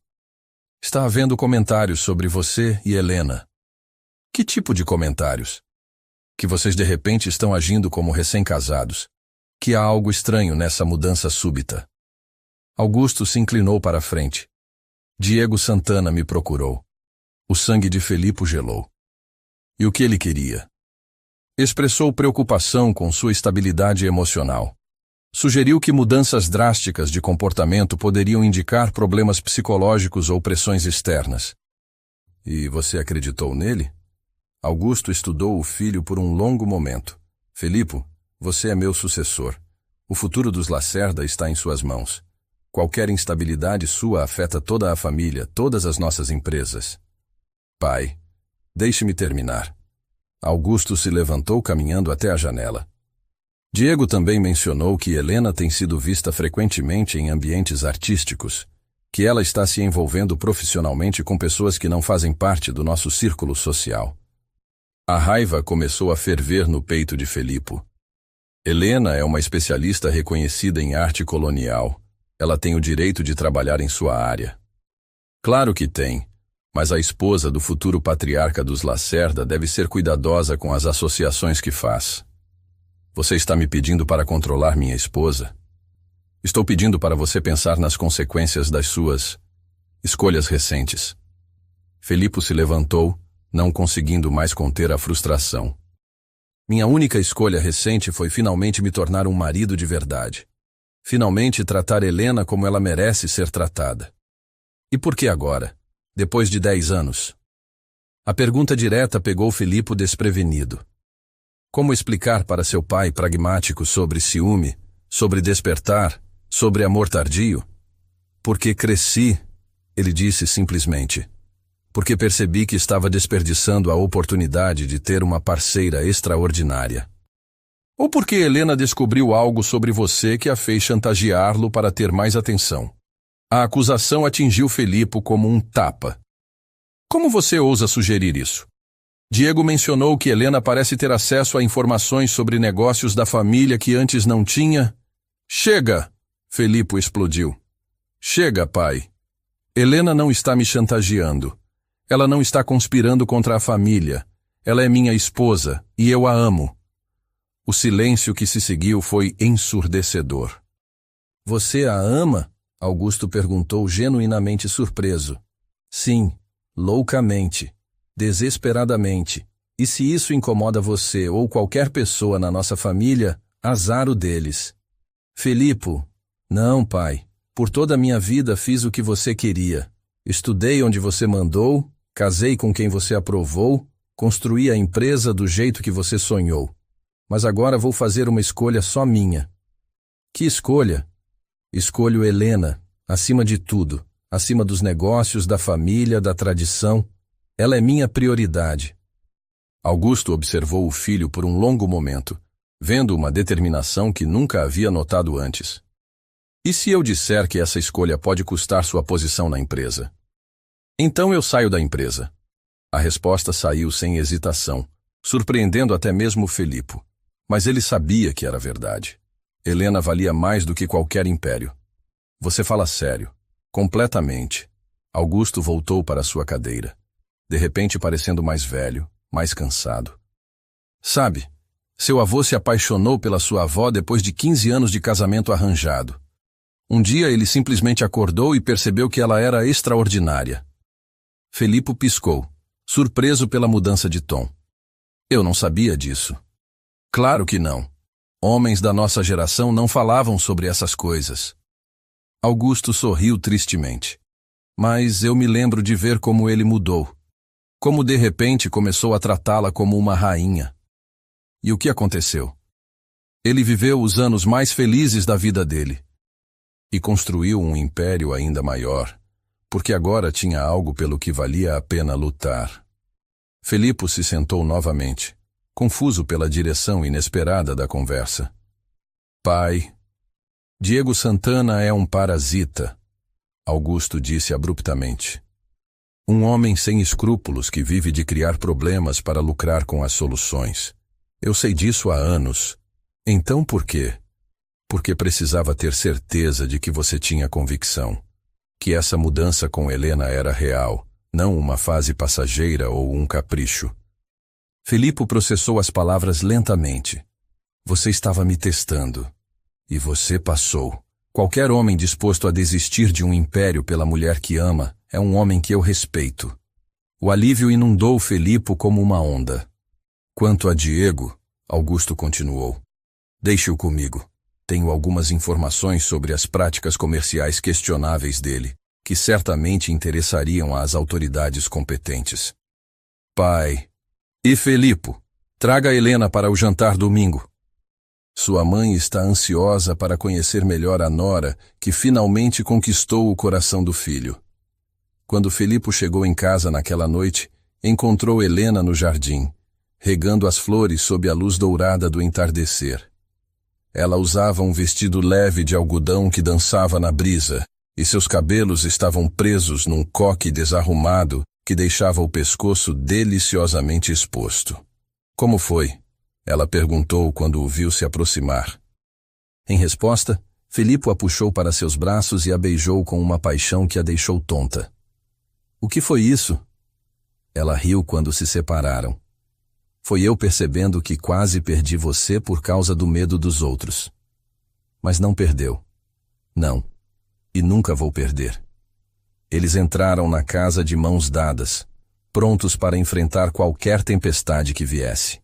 Está havendo comentários sobre você e Helena. Que tipo de comentários? Que vocês de repente estão agindo como recém-casados. Que há algo estranho nessa mudança súbita. Augusto se inclinou para a frente. Diego Santana me procurou. O sangue de Felipe gelou. E o que ele queria? Expressou preocupação com sua estabilidade emocional. Sugeriu que mudanças drásticas de comportamento poderiam indicar problemas psicológicos ou pressões externas. E você acreditou nele? Augusto estudou o filho por um longo momento. Felipe, você é meu sucessor. O futuro dos Lacerda está em suas mãos. Qualquer instabilidade sua afeta toda a família, todas as nossas empresas. Pai, deixe-me terminar. Augusto se levantou caminhando até a janela. Diego também mencionou que Helena tem sido vista frequentemente em ambientes artísticos, que ela está se envolvendo profissionalmente com pessoas que não fazem parte do nosso círculo social. A raiva começou a ferver no peito de Felipe. Helena é uma especialista reconhecida em arte colonial. Ela tem o direito de trabalhar em sua área. Claro que tem, mas a esposa do futuro patriarca dos Lacerda deve ser cuidadosa com as associações que faz. Você está me pedindo para controlar minha esposa? Estou pedindo para você pensar nas consequências das suas escolhas recentes. Felipe se levantou, não conseguindo mais conter a frustração. Minha única escolha recente foi finalmente me tornar um marido de verdade. Finalmente tratar Helena como ela merece ser tratada. E por que agora, depois de 10 anos? A pergunta direta pegou Felipe desprevenido. Como explicar para seu pai pragmático sobre ciúme, sobre despertar, sobre amor tardio? Porque cresci, ele disse simplesmente. Porque percebi que estava desperdiçando a oportunidade de ter uma parceira extraordinária. Ou porque Helena descobriu algo sobre você que a fez chantageá-lo para ter mais atenção. A acusação atingiu Felipe como um tapa. Como você ousa sugerir isso? Diego mencionou que Helena parece ter acesso a informações sobre negócios da família que antes não tinha. Chega! Felipe explodiu. Chega, pai. Helena não está me chantageando. Ela não está conspirando contra a família. Ela é minha esposa, e eu a amo. O silêncio que se seguiu foi ensurdecedor. Você a ama? Augusto perguntou genuinamente surpreso. Sim, loucamente, desesperadamente. E se isso incomoda você ou qualquer pessoa na nossa família, azar o deles. Felipe, não, pai. Por toda a minha vida fiz o que você queria. Estudei onde você mandou, casei com quem você aprovou, construí a empresa do jeito que você sonhou. Mas agora vou fazer uma escolha só minha. Que escolha? Escolho Helena, acima de tudo, acima dos negócios, da família, da tradição. Ela é minha prioridade. Augusto observou o filho por um longo momento, vendo uma determinação que nunca havia notado antes. E se eu disser que essa escolha pode custar sua posição na empresa? Então eu saio da empresa. A resposta saiu sem hesitação, surpreendendo até mesmo Felipe. Mas ele sabia que era verdade. Helena valia mais do que qualquer império. Você fala sério. Completamente. Augusto voltou para sua cadeira, de repente parecendo mais velho, mais cansado. Sabe, seu avô se apaixonou pela sua avó depois de 15 anos de casamento arranjado. Um dia ele simplesmente acordou e percebeu que ela era extraordinária. Felipe piscou, surpreso pela mudança de tom. Eu não sabia disso. Claro que não. Homens da nossa geração não falavam sobre essas coisas. Augusto sorriu tristemente. Mas eu me lembro de ver como ele mudou. Como de repente começou a tratá-la como uma rainha. E o que aconteceu? Ele viveu os anos mais felizes da vida dele. E construiu um império ainda maior, porque agora tinha algo pelo que valia a pena lutar. Felipe se sentou novamente, confuso pela direção inesperada da conversa. Pai, Diego Santana é um parasita, Augusto disse abruptamente. Um homem sem escrúpulos que vive de criar problemas para lucrar com as soluções. Eu sei disso há anos. Então por quê? Porque precisava ter certeza de que você tinha convicção. Que essa mudança com Helena era real, não uma fase passageira ou um capricho. Felipe processou as palavras lentamente. Você estava me testando. E você passou. Qualquer homem disposto a desistir de um império pela mulher que ama é um homem que eu respeito. O alívio inundou Felipe como uma onda. Quanto a Diego, Augusto continuou. Deixe-o comigo. Tenho algumas informações sobre as práticas comerciais questionáveis dele, que certamente interessariam às autoridades competentes. Pai. E Felipe, traga Helena para o jantar domingo. Sua mãe está ansiosa para conhecer melhor a nora, que finalmente conquistou o coração do filho. Quando Felipe chegou em casa naquela noite, encontrou Helena no jardim, regando as flores sob a luz dourada do entardecer. Ela usava um vestido leve de algodão que dançava na brisa, e seus cabelos estavam presos num coque desarrumado que deixava o pescoço deliciosamente exposto. Como foi? Ela perguntou quando o viu se aproximar. Em resposta, Felipe a puxou para seus braços e a beijou com uma paixão que a deixou tonta. O que foi isso? Ela riu quando se separaram. Foi eu percebendo que quase perdi você por causa do medo dos outros. Mas não perdeu. Não. E nunca vou perder. Eles entraram na casa de mãos dadas, prontos para enfrentar qualquer tempestade que viesse,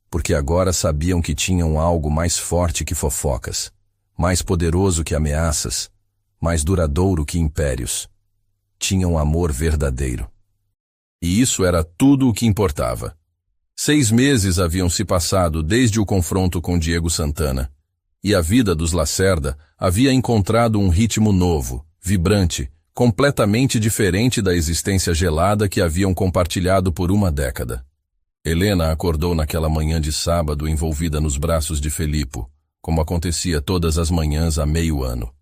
porque agora sabiam que tinham algo mais forte que fofocas, mais poderoso que ameaças, mais duradouro que impérios. Tinham amor verdadeiro. E isso era tudo o que importava. 6 meses haviam se passado desde o confronto com Diego Santana, e a vida dos Lacerda havia encontrado um ritmo novo, vibrante, completamente diferente da existência gelada que haviam compartilhado por uma década. Helena acordou naquela manhã de sábado envolvida nos braços de Felipe, como acontecia todas as manhãs há meio ano.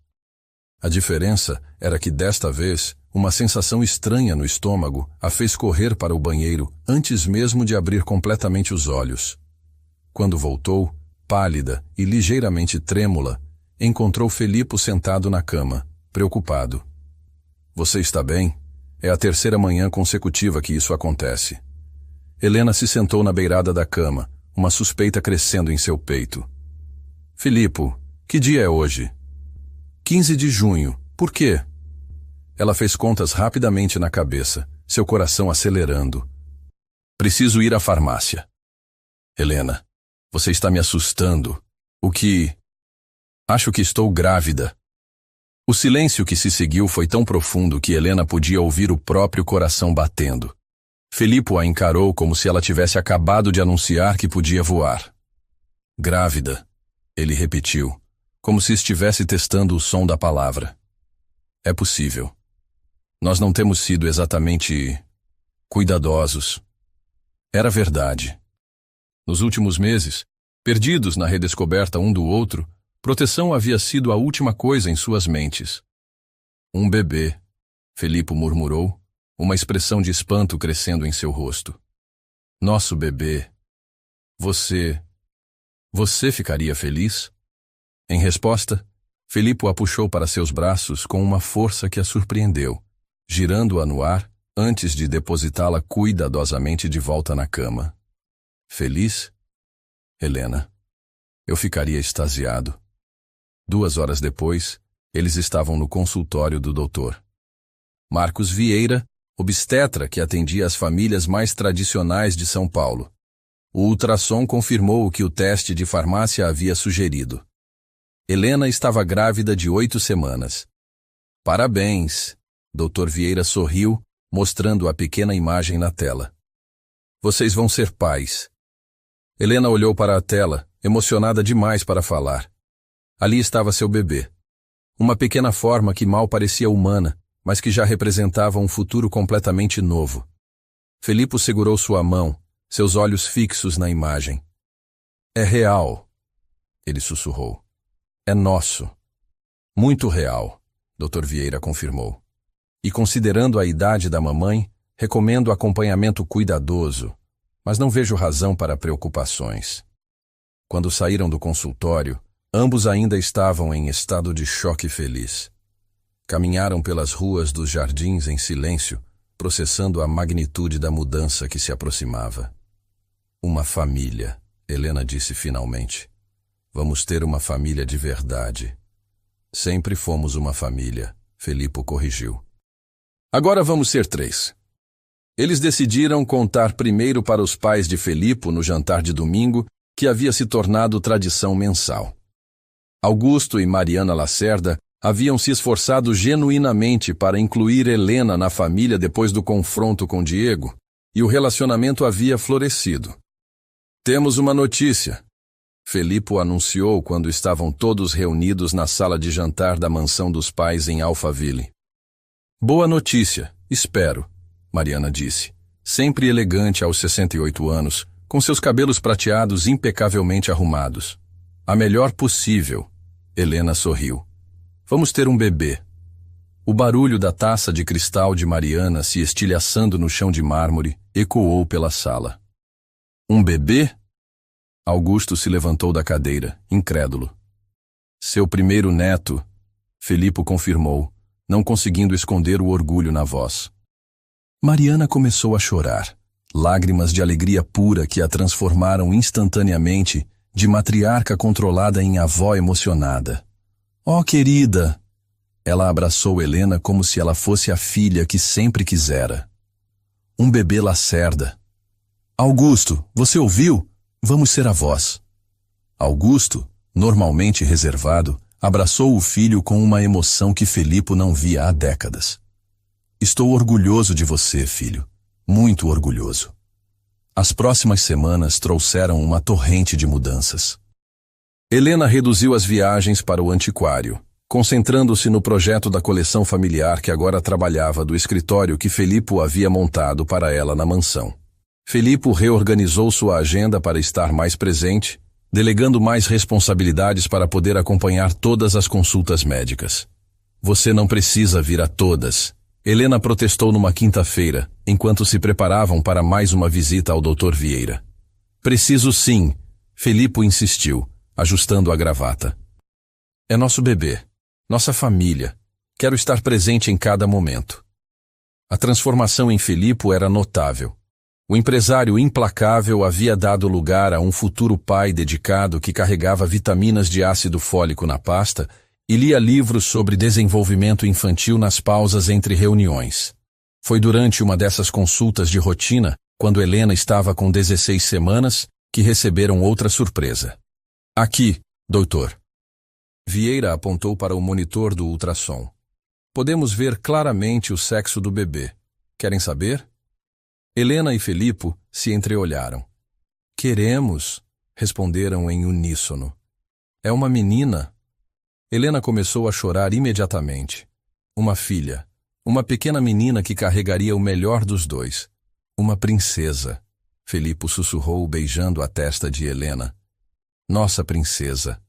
A diferença era que desta vez, uma sensação estranha no estômago a fez correr para o banheiro antes mesmo de abrir completamente os olhos. Quando voltou, pálida e ligeiramente trêmula, encontrou Felipe sentado na cama, preocupado. Você está bem? É a 3ª manhã consecutiva que isso acontece. Helena se sentou na beirada da cama, uma suspeita crescendo em seu peito. Felipe, que dia é hoje? 15 de junho. Por quê? Ela fez contas rapidamente na cabeça, seu coração acelerando. Preciso ir à farmácia. Helena, você está me assustando. O que... Acho que estou grávida. O silêncio que se seguiu foi tão profundo que Helena podia ouvir o próprio coração batendo. Felipe a encarou como se ela tivesse acabado de anunciar que podia voar. Grávida, ele repetiu, como se estivesse testando o som da palavra. É possível. Nós não temos sido exatamente cuidadosos. Era verdade. Nos últimos meses, perdidos na redescoberta um do outro, proteção havia sido a última coisa em suas mentes. Um bebê, Felipe murmurou, uma expressão de espanto crescendo em seu rosto. Nosso bebê. Você ficaria feliz? Em resposta, Felipe a puxou para seus braços com uma força que a surpreendeu, girando-a no ar antes de depositá-la cuidadosamente de volta na cama. Feliz? Helena. Eu ficaria extasiado. 2 horas depois, eles estavam no consultório do doutor. Marcos Vieira, obstetra que atendia as famílias mais tradicionais de São Paulo. O ultrassom confirmou o que o teste de farmácia havia sugerido. Helena estava grávida de 8 semanas. Parabéns! Dr. Vieira sorriu, mostrando a pequena imagem na tela. Vocês vão ser pais. Helena olhou para a tela, emocionada demais para falar. Ali estava seu bebê. Uma pequena forma que mal parecia humana, mas que já representava um futuro completamente novo. Felipe segurou sua mão, seus olhos fixos na imagem. É real, ele sussurrou. É nosso. Muito real, Dr. Vieira confirmou. E considerando a idade da mamãe, recomendo acompanhamento cuidadoso, mas não vejo razão para preocupações. Quando saíram do consultório, ambos ainda estavam em estado de choque feliz. Caminharam pelas ruas dos jardins em silêncio, processando a magnitude da mudança que se aproximava. Uma família, Helena disse finalmente. Vamos ter uma família de verdade. Sempre fomos uma família, Felipe corrigiu. Agora vamos ser 3. Eles decidiram contar primeiro para os pais de Felipe no jantar de domingo, que havia se tornado tradição mensal. Augusto e Mariana Lacerda haviam se esforçado genuinamente para incluir Helena na família depois do confronto com Diego, e o relacionamento havia florescido. Temos uma notícia, Felipe anunciou quando estavam todos reunidos na sala de jantar da mansão dos pais em Alphaville. Boa notícia, espero, Mariana disse, sempre elegante aos 68 anos, com seus cabelos prateados impecavelmente arrumados. A melhor possível. Helena sorriu. Vamos ter um bebê. O barulho da taça de cristal de Mariana se estilhaçando no chão de mármore ecoou pela sala. Um bebê? Augusto se levantou da cadeira, incrédulo. Seu primeiro neto, Felipe confirmou, não conseguindo esconder o orgulho na voz. Mariana começou a chorar, lágrimas de alegria pura que a transformaram instantaneamente de matriarca controlada em avó emocionada. Oh, querida! Ela abraçou Helena como se ela fosse a filha que sempre quisera. Um bebê Lacerda. Augusto, você ouviu? Vamos ser avós. Augusto, normalmente reservado, abraçou o filho com uma emoção que Felipe não via há décadas. Estou orgulhoso de você, filho. Muito orgulhoso. As próximas semanas trouxeram uma torrente de mudanças. Helena reduziu as viagens para o antiquário, concentrando-se no projeto da coleção familiar que agora trabalhava do escritório que Felipe havia montado para ela na mansão. Felipe reorganizou sua agenda para estar mais presente, delegando mais responsabilidades para poder acompanhar todas as consultas médicas. Você não precisa vir a todas. Helena protestou numa quinta-feira, enquanto se preparavam para mais uma visita ao Dr. Vieira. Preciso sim, Felipe insistiu, ajustando a gravata. É nosso bebê, nossa família. Quero estar presente em cada momento. A transformação em Felipe era notável. O empresário implacável havia dado lugar a um futuro pai dedicado que carregava vitaminas de ácido fólico na pasta e lia livros sobre desenvolvimento infantil nas pausas entre reuniões. Foi durante uma dessas consultas de rotina, quando Helena estava com 16 semanas, que receberam outra surpresa. Aqui, doutor. Vieira apontou para o monitor do ultrassom. Podemos ver claramente o sexo do bebê. Querem saber? Helena e Felipe se entreolharam. Queremos, responderam em uníssono. É uma menina. Helena começou a chorar imediatamente. Uma filha, uma pequena menina que carregaria o melhor dos dois. Uma princesa. Felipe sussurrou beijando a testa de Helena. Nossa princesa.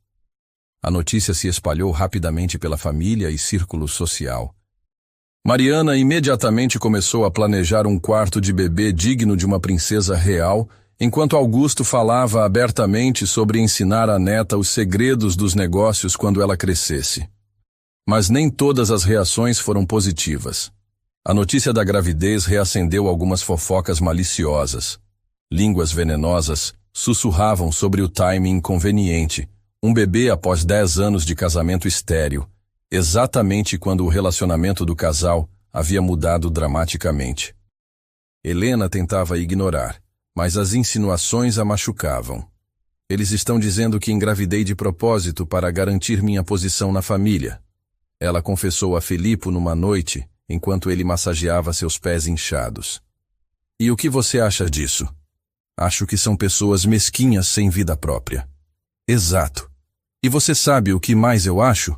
A notícia se espalhou rapidamente pela família e círculo social. Mariana imediatamente começou a planejar um quarto de bebê digno de uma princesa real, enquanto Augusto falava abertamente sobre ensinar a neta os segredos dos negócios quando ela crescesse. Mas nem todas as reações foram positivas. A notícia da gravidez reacendeu algumas fofocas maliciosas. Línguas venenosas sussurravam sobre o timing inconveniente, um bebê após 10 anos de casamento estéril, exatamente quando o relacionamento do casal havia mudado dramaticamente. Helena tentava ignorar, mas as insinuações a machucavam. Eles estão dizendo que engravidei de propósito para garantir minha posição na família. Ela confessou a Felipe numa noite, enquanto ele massageava seus pés inchados. E o que você acha disso? Acho que são pessoas mesquinhas sem vida própria. Exato. E você sabe o que mais eu acho?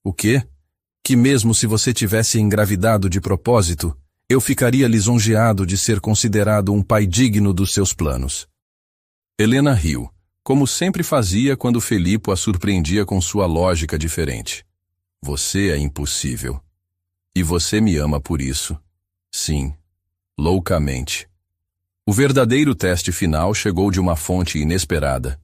O quê? Que mesmo se você tivesse engravidado de propósito, eu ficaria lisonjeado de ser considerado um pai digno dos seus planos. Helena riu, como sempre fazia quando Felipe a surpreendia com sua lógica diferente. Você é impossível. E você me ama por isso. Sim, loucamente. O verdadeiro teste final chegou de uma fonte inesperada.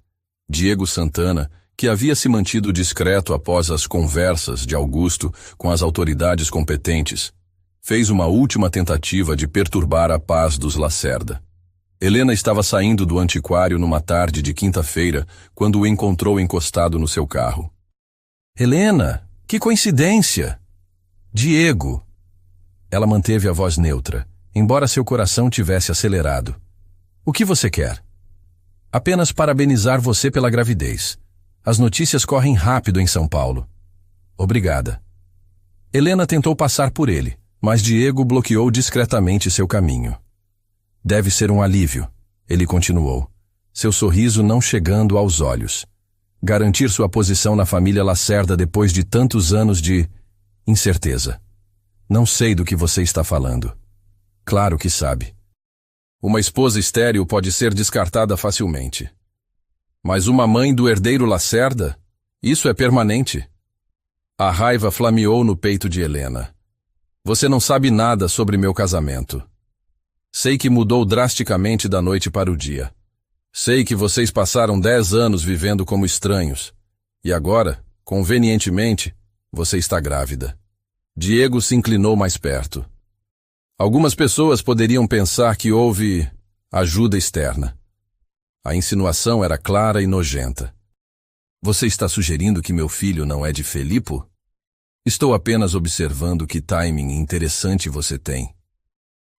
Diego Santana, que havia se mantido discreto após as conversas de Augusto com as autoridades competentes, fez uma última tentativa de perturbar a paz dos Lacerda. Helena estava saindo do antiquário numa tarde de quinta-feira, quando o encontrou encostado no seu carro. Helena, que coincidência! Diego! Ela manteve a voz neutra, embora seu coração tivesse acelerado. O que você quer? Apenas parabenizar você pela gravidez. As notícias correm rápido em São Paulo. Obrigada. Helena tentou passar por ele, mas Diego bloqueou discretamente seu caminho. Deve ser um alívio, ele continuou, seu sorriso não chegando aos olhos. Garantir sua posição na família Lacerda depois de tantos anos de incerteza. Não sei do que você está falando. Claro que sabe. Uma esposa estéril pode ser descartada facilmente. Mas uma mãe do herdeiro Lacerda? Isso é permanente. A raiva flameou no peito de Helena. Você não sabe nada sobre meu casamento. Sei que mudou drasticamente da noite para o dia. Sei que vocês passaram 10 anos vivendo como estranhos. E agora, convenientemente, você está grávida. Diego se inclinou mais perto. Algumas pessoas poderiam pensar que houve ajuda externa. A insinuação era clara e nojenta. Você está sugerindo que meu filho não é de Felipo? Estou apenas observando que timing interessante você tem.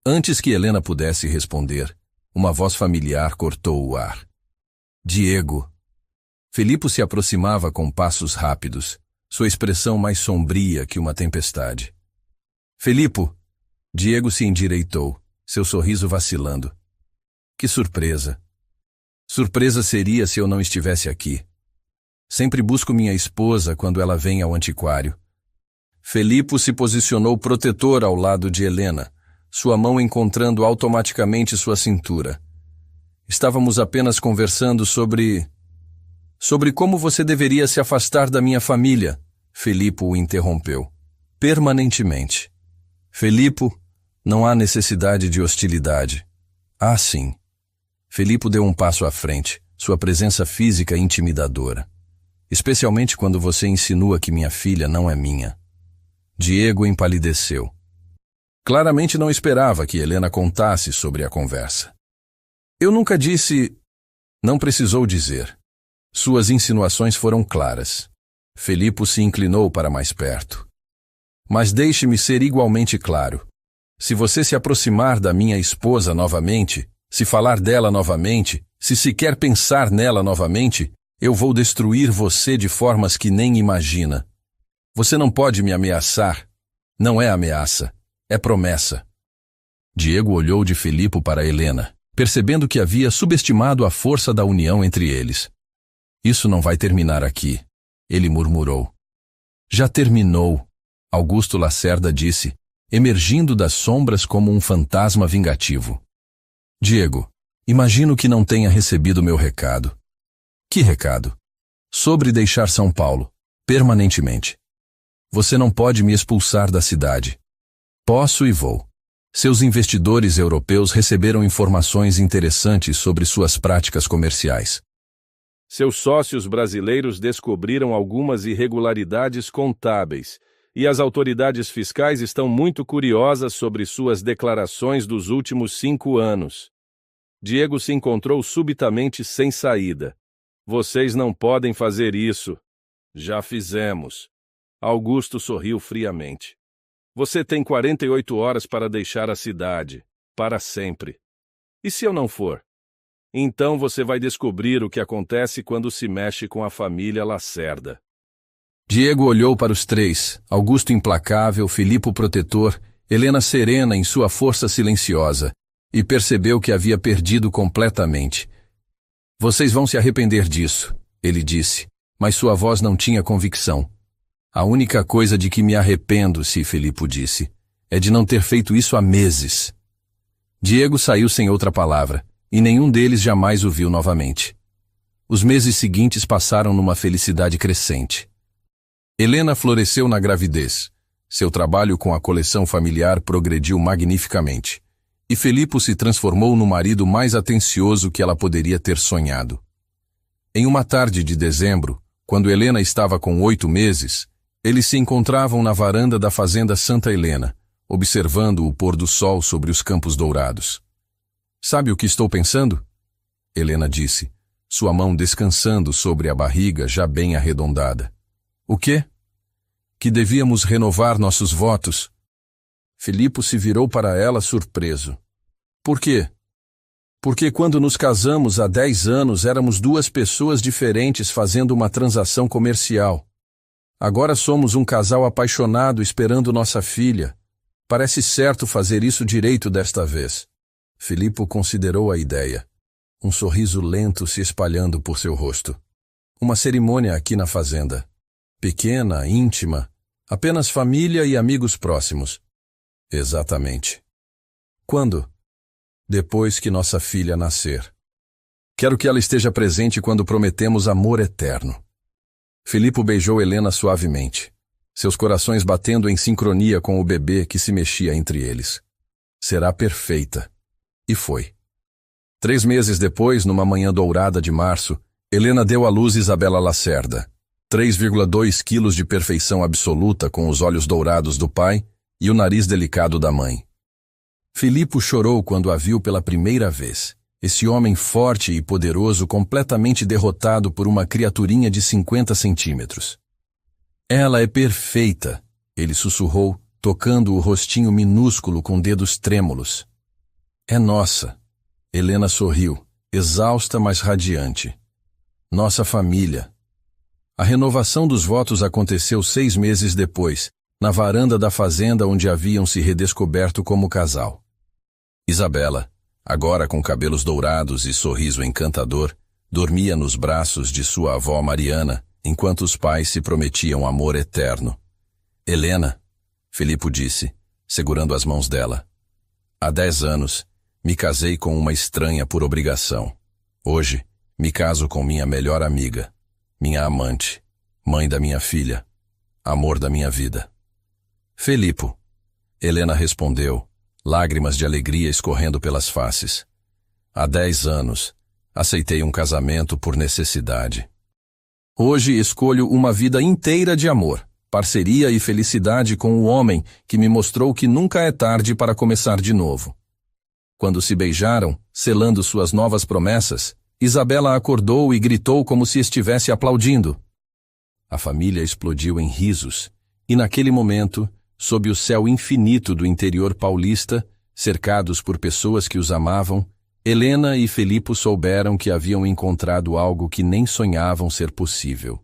Antes que Helena pudesse responder, uma voz familiar cortou o ar. Diego. Felipo se aproximava com passos rápidos, sua expressão mais sombria que uma tempestade. Felipo. Diego se endireitou, seu sorriso vacilando. Que surpresa. Surpresa seria se eu não estivesse aqui. Sempre busco minha esposa quando ela vem ao antiquário. Felipo se posicionou protetor ao lado de Helena, sua mão encontrando automaticamente sua cintura. Estávamos apenas conversando sobre como você deveria se afastar da minha família, Felipo o interrompeu. Permanentemente. Felipo, não há necessidade de hostilidade. Ah, sim. Felipo deu um passo à frente, sua presença física intimidadora. Especialmente quando você insinua que minha filha não é minha. Diego empalideceu. Claramente não esperava que Helena contasse sobre a conversa. Eu nunca disse... Não precisou dizer. Suas insinuações foram claras. Felipo se inclinou para mais perto. Mas deixe-me ser igualmente claro. Se você se aproximar da minha esposa novamente, se falar dela novamente, se sequer pensar nela novamente, eu vou destruir você de formas que nem imagina. Você não pode me ameaçar. Não é ameaça, é promessa. Diego olhou de Felipo para Helena, percebendo que havia subestimado a força da união entre eles. Isso não vai terminar aqui, ele murmurou. Já terminou, Augusto Lacerda disse, emergindo das sombras como um fantasma vingativo. Diego, imagino que não tenha recebido meu recado. Que recado? Sobre deixar São Paulo, permanentemente. Você não pode me expulsar da cidade. Posso e vou. Seus investidores europeus receberam informações interessantes sobre suas práticas comerciais. Seus sócios brasileiros descobriram algumas irregularidades contábeis, e as autoridades fiscais estão muito curiosas sobre suas declarações dos últimos 5 anos. Diego se encontrou subitamente sem saída. Vocês não podem fazer isso. Já fizemos. Augusto sorriu friamente. Você tem 48 horas para deixar a cidade, para sempre. E se eu não for? Então você vai descobrir o que acontece quando se mexe com a família Lacerda. Diego olhou para os três, Augusto implacável, Felipo protetor, Helena serena em sua força silenciosa, e percebeu que havia perdido completamente. Vocês vão se arrepender disso, ele disse, mas sua voz não tinha convicção. A única coisa de que me arrependo, se Felipo disse, é de não ter feito isso há meses. Diego saiu sem outra palavra, e nenhum deles jamais o viu novamente. Os meses seguintes passaram numa felicidade crescente. Helena floresceu na gravidez. Seu trabalho com a coleção familiar progrediu magnificamente. E Felipo se transformou no marido mais atencioso que ela poderia ter sonhado. Em uma tarde de dezembro, quando Helena estava com 8 meses, eles se encontravam na varanda da fazenda Santa Helena, observando o pôr do sol sobre os campos dourados. Sabe o que estou pensando? Helena disse, sua mão descansando sobre a barriga já bem arredondada. O quê? Que devíamos renovar nossos votos. Felipo se virou para ela surpreso. Por quê? Porque quando nos casamos há 10 anos éramos 2 pessoas diferentes fazendo uma transação comercial. Agora somos um casal apaixonado esperando nossa filha. Parece certo fazer isso direito desta vez. Felipo considerou a ideia. Um sorriso lento se espalhando por seu rosto. Uma cerimônia aqui na fazenda. Pequena, íntima, apenas família e amigos próximos. Exatamente. Quando? depois que nossa filha nascer. Quero que ela esteja presente quando prometemos amor eterno. Filipe beijou Helena suavemente, seus corações batendo em sincronia com o bebê que se mexia entre eles. Será perfeita. E foi. 3 meses depois, numa manhã dourada de março, Helena deu à luz Isabela Lacerda. 3,2 quilos de perfeição absoluta com os olhos dourados do pai e o nariz delicado da mãe. Filipe chorou quando a viu pela primeira vez. Esse homem forte e poderoso completamente derrotado por uma criaturinha de 50 centímetros. Ela é perfeita, ele sussurrou, tocando o rostinho minúsculo com dedos trêmulos. É nossa. Helena sorriu, exausta mas radiante. Nossa família. A renovação dos votos aconteceu 6 meses depois, na varanda da fazenda onde haviam se redescoberto como casal. Isabela, agora com cabelos dourados e sorriso encantador, dormia nos braços de sua avó Mariana, enquanto os pais se prometiam amor eterno. Helena, Filipe disse, segurando as mãos dela. Há 10 anos, me casei com uma estranha por obrigação. Hoje, me caso com minha melhor amiga, minha amante, mãe da minha filha, amor da minha vida. Filipe, Helena respondeu, lágrimas de alegria escorrendo pelas faces. Há 10 anos, aceitei um casamento por necessidade. Hoje escolho uma vida inteira de amor, parceria e felicidade com o homem que me mostrou que nunca é tarde para começar de novo. Quando se beijaram, selando suas novas promessas, Isabela acordou e gritou como se estivesse aplaudindo. A família explodiu em risos, e naquele momento, sob o céu infinito do interior paulista, cercados por pessoas que os amavam, Helena e Filipe souberam que haviam encontrado algo que nem sonhavam ser possível.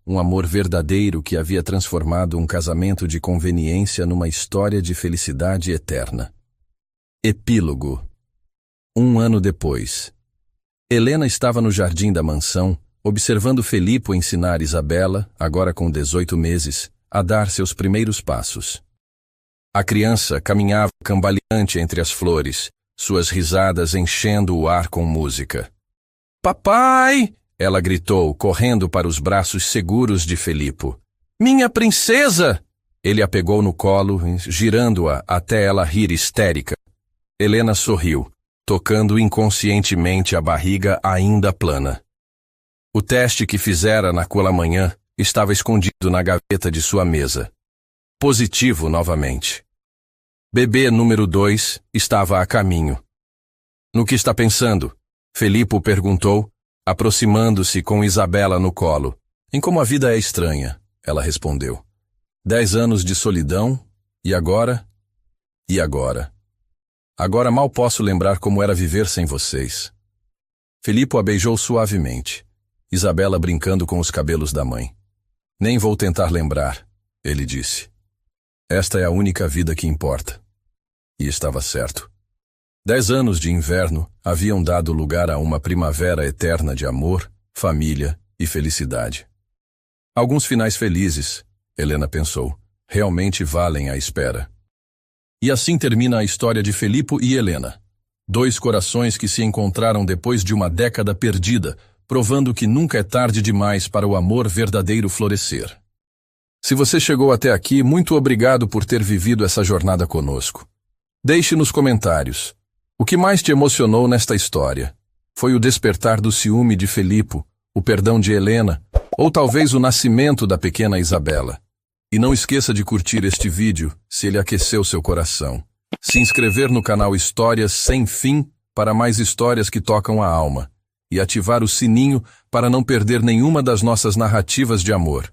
Um amor verdadeiro que havia transformado um casamento de conveniência numa história de felicidade eterna. Epílogo. 1 ano depois. Helena estava no jardim da mansão, observando Filipe ensinar Isabela, agora com 18 meses, a dar seus primeiros passos. A criança caminhava cambaleante entre as flores, suas risadas enchendo o ar com música. "Papai!" ela gritou, correndo para os braços seguros de Filipe. "Minha princesa!" Ele a pegou no colo, girando-a até ela rir histérica. Helena sorriu, tocando inconscientemente a barriga ainda plana. O teste que fizera naquela manhã estava escondido na gaveta de sua mesa. Positivo novamente. Bebê número 2 estava a caminho. "No que está pensando?" Filipe perguntou, aproximando-se com Isabela no colo. "Em como a vida é estranha," ela respondeu. 10 anos de solidão, e agora? E agora? Agora mal posso lembrar como era viver sem vocês. Filipe a beijou suavemente, Isabela brincando com os cabelos da mãe. "Nem vou tentar lembrar," ele disse. "Esta é a única vida que importa." E estava certo. 10 anos de inverno haviam dado lugar a uma primavera eterna de amor, família e felicidade. Alguns finais felizes, Helena pensou, realmente valem a espera. E assim termina a história de Filipe e Helena. 2 corações que se encontraram depois de uma década perdida, provando que nunca é tarde demais para o amor verdadeiro florescer. Se você chegou até aqui, muito obrigado por ter vivido essa jornada conosco. Deixe nos comentários. O que mais te emocionou nesta história? Foi o despertar do ciúme de Filipe, o perdão de Helena, ou talvez o nascimento da pequena Isabela? E não esqueça de curtir este vídeo, se ele aqueceu seu coração. Se inscrever no canal Histórias Sem Fim para mais histórias que tocam a alma. E ativar o sininho para não perder nenhuma das nossas narrativas de amor.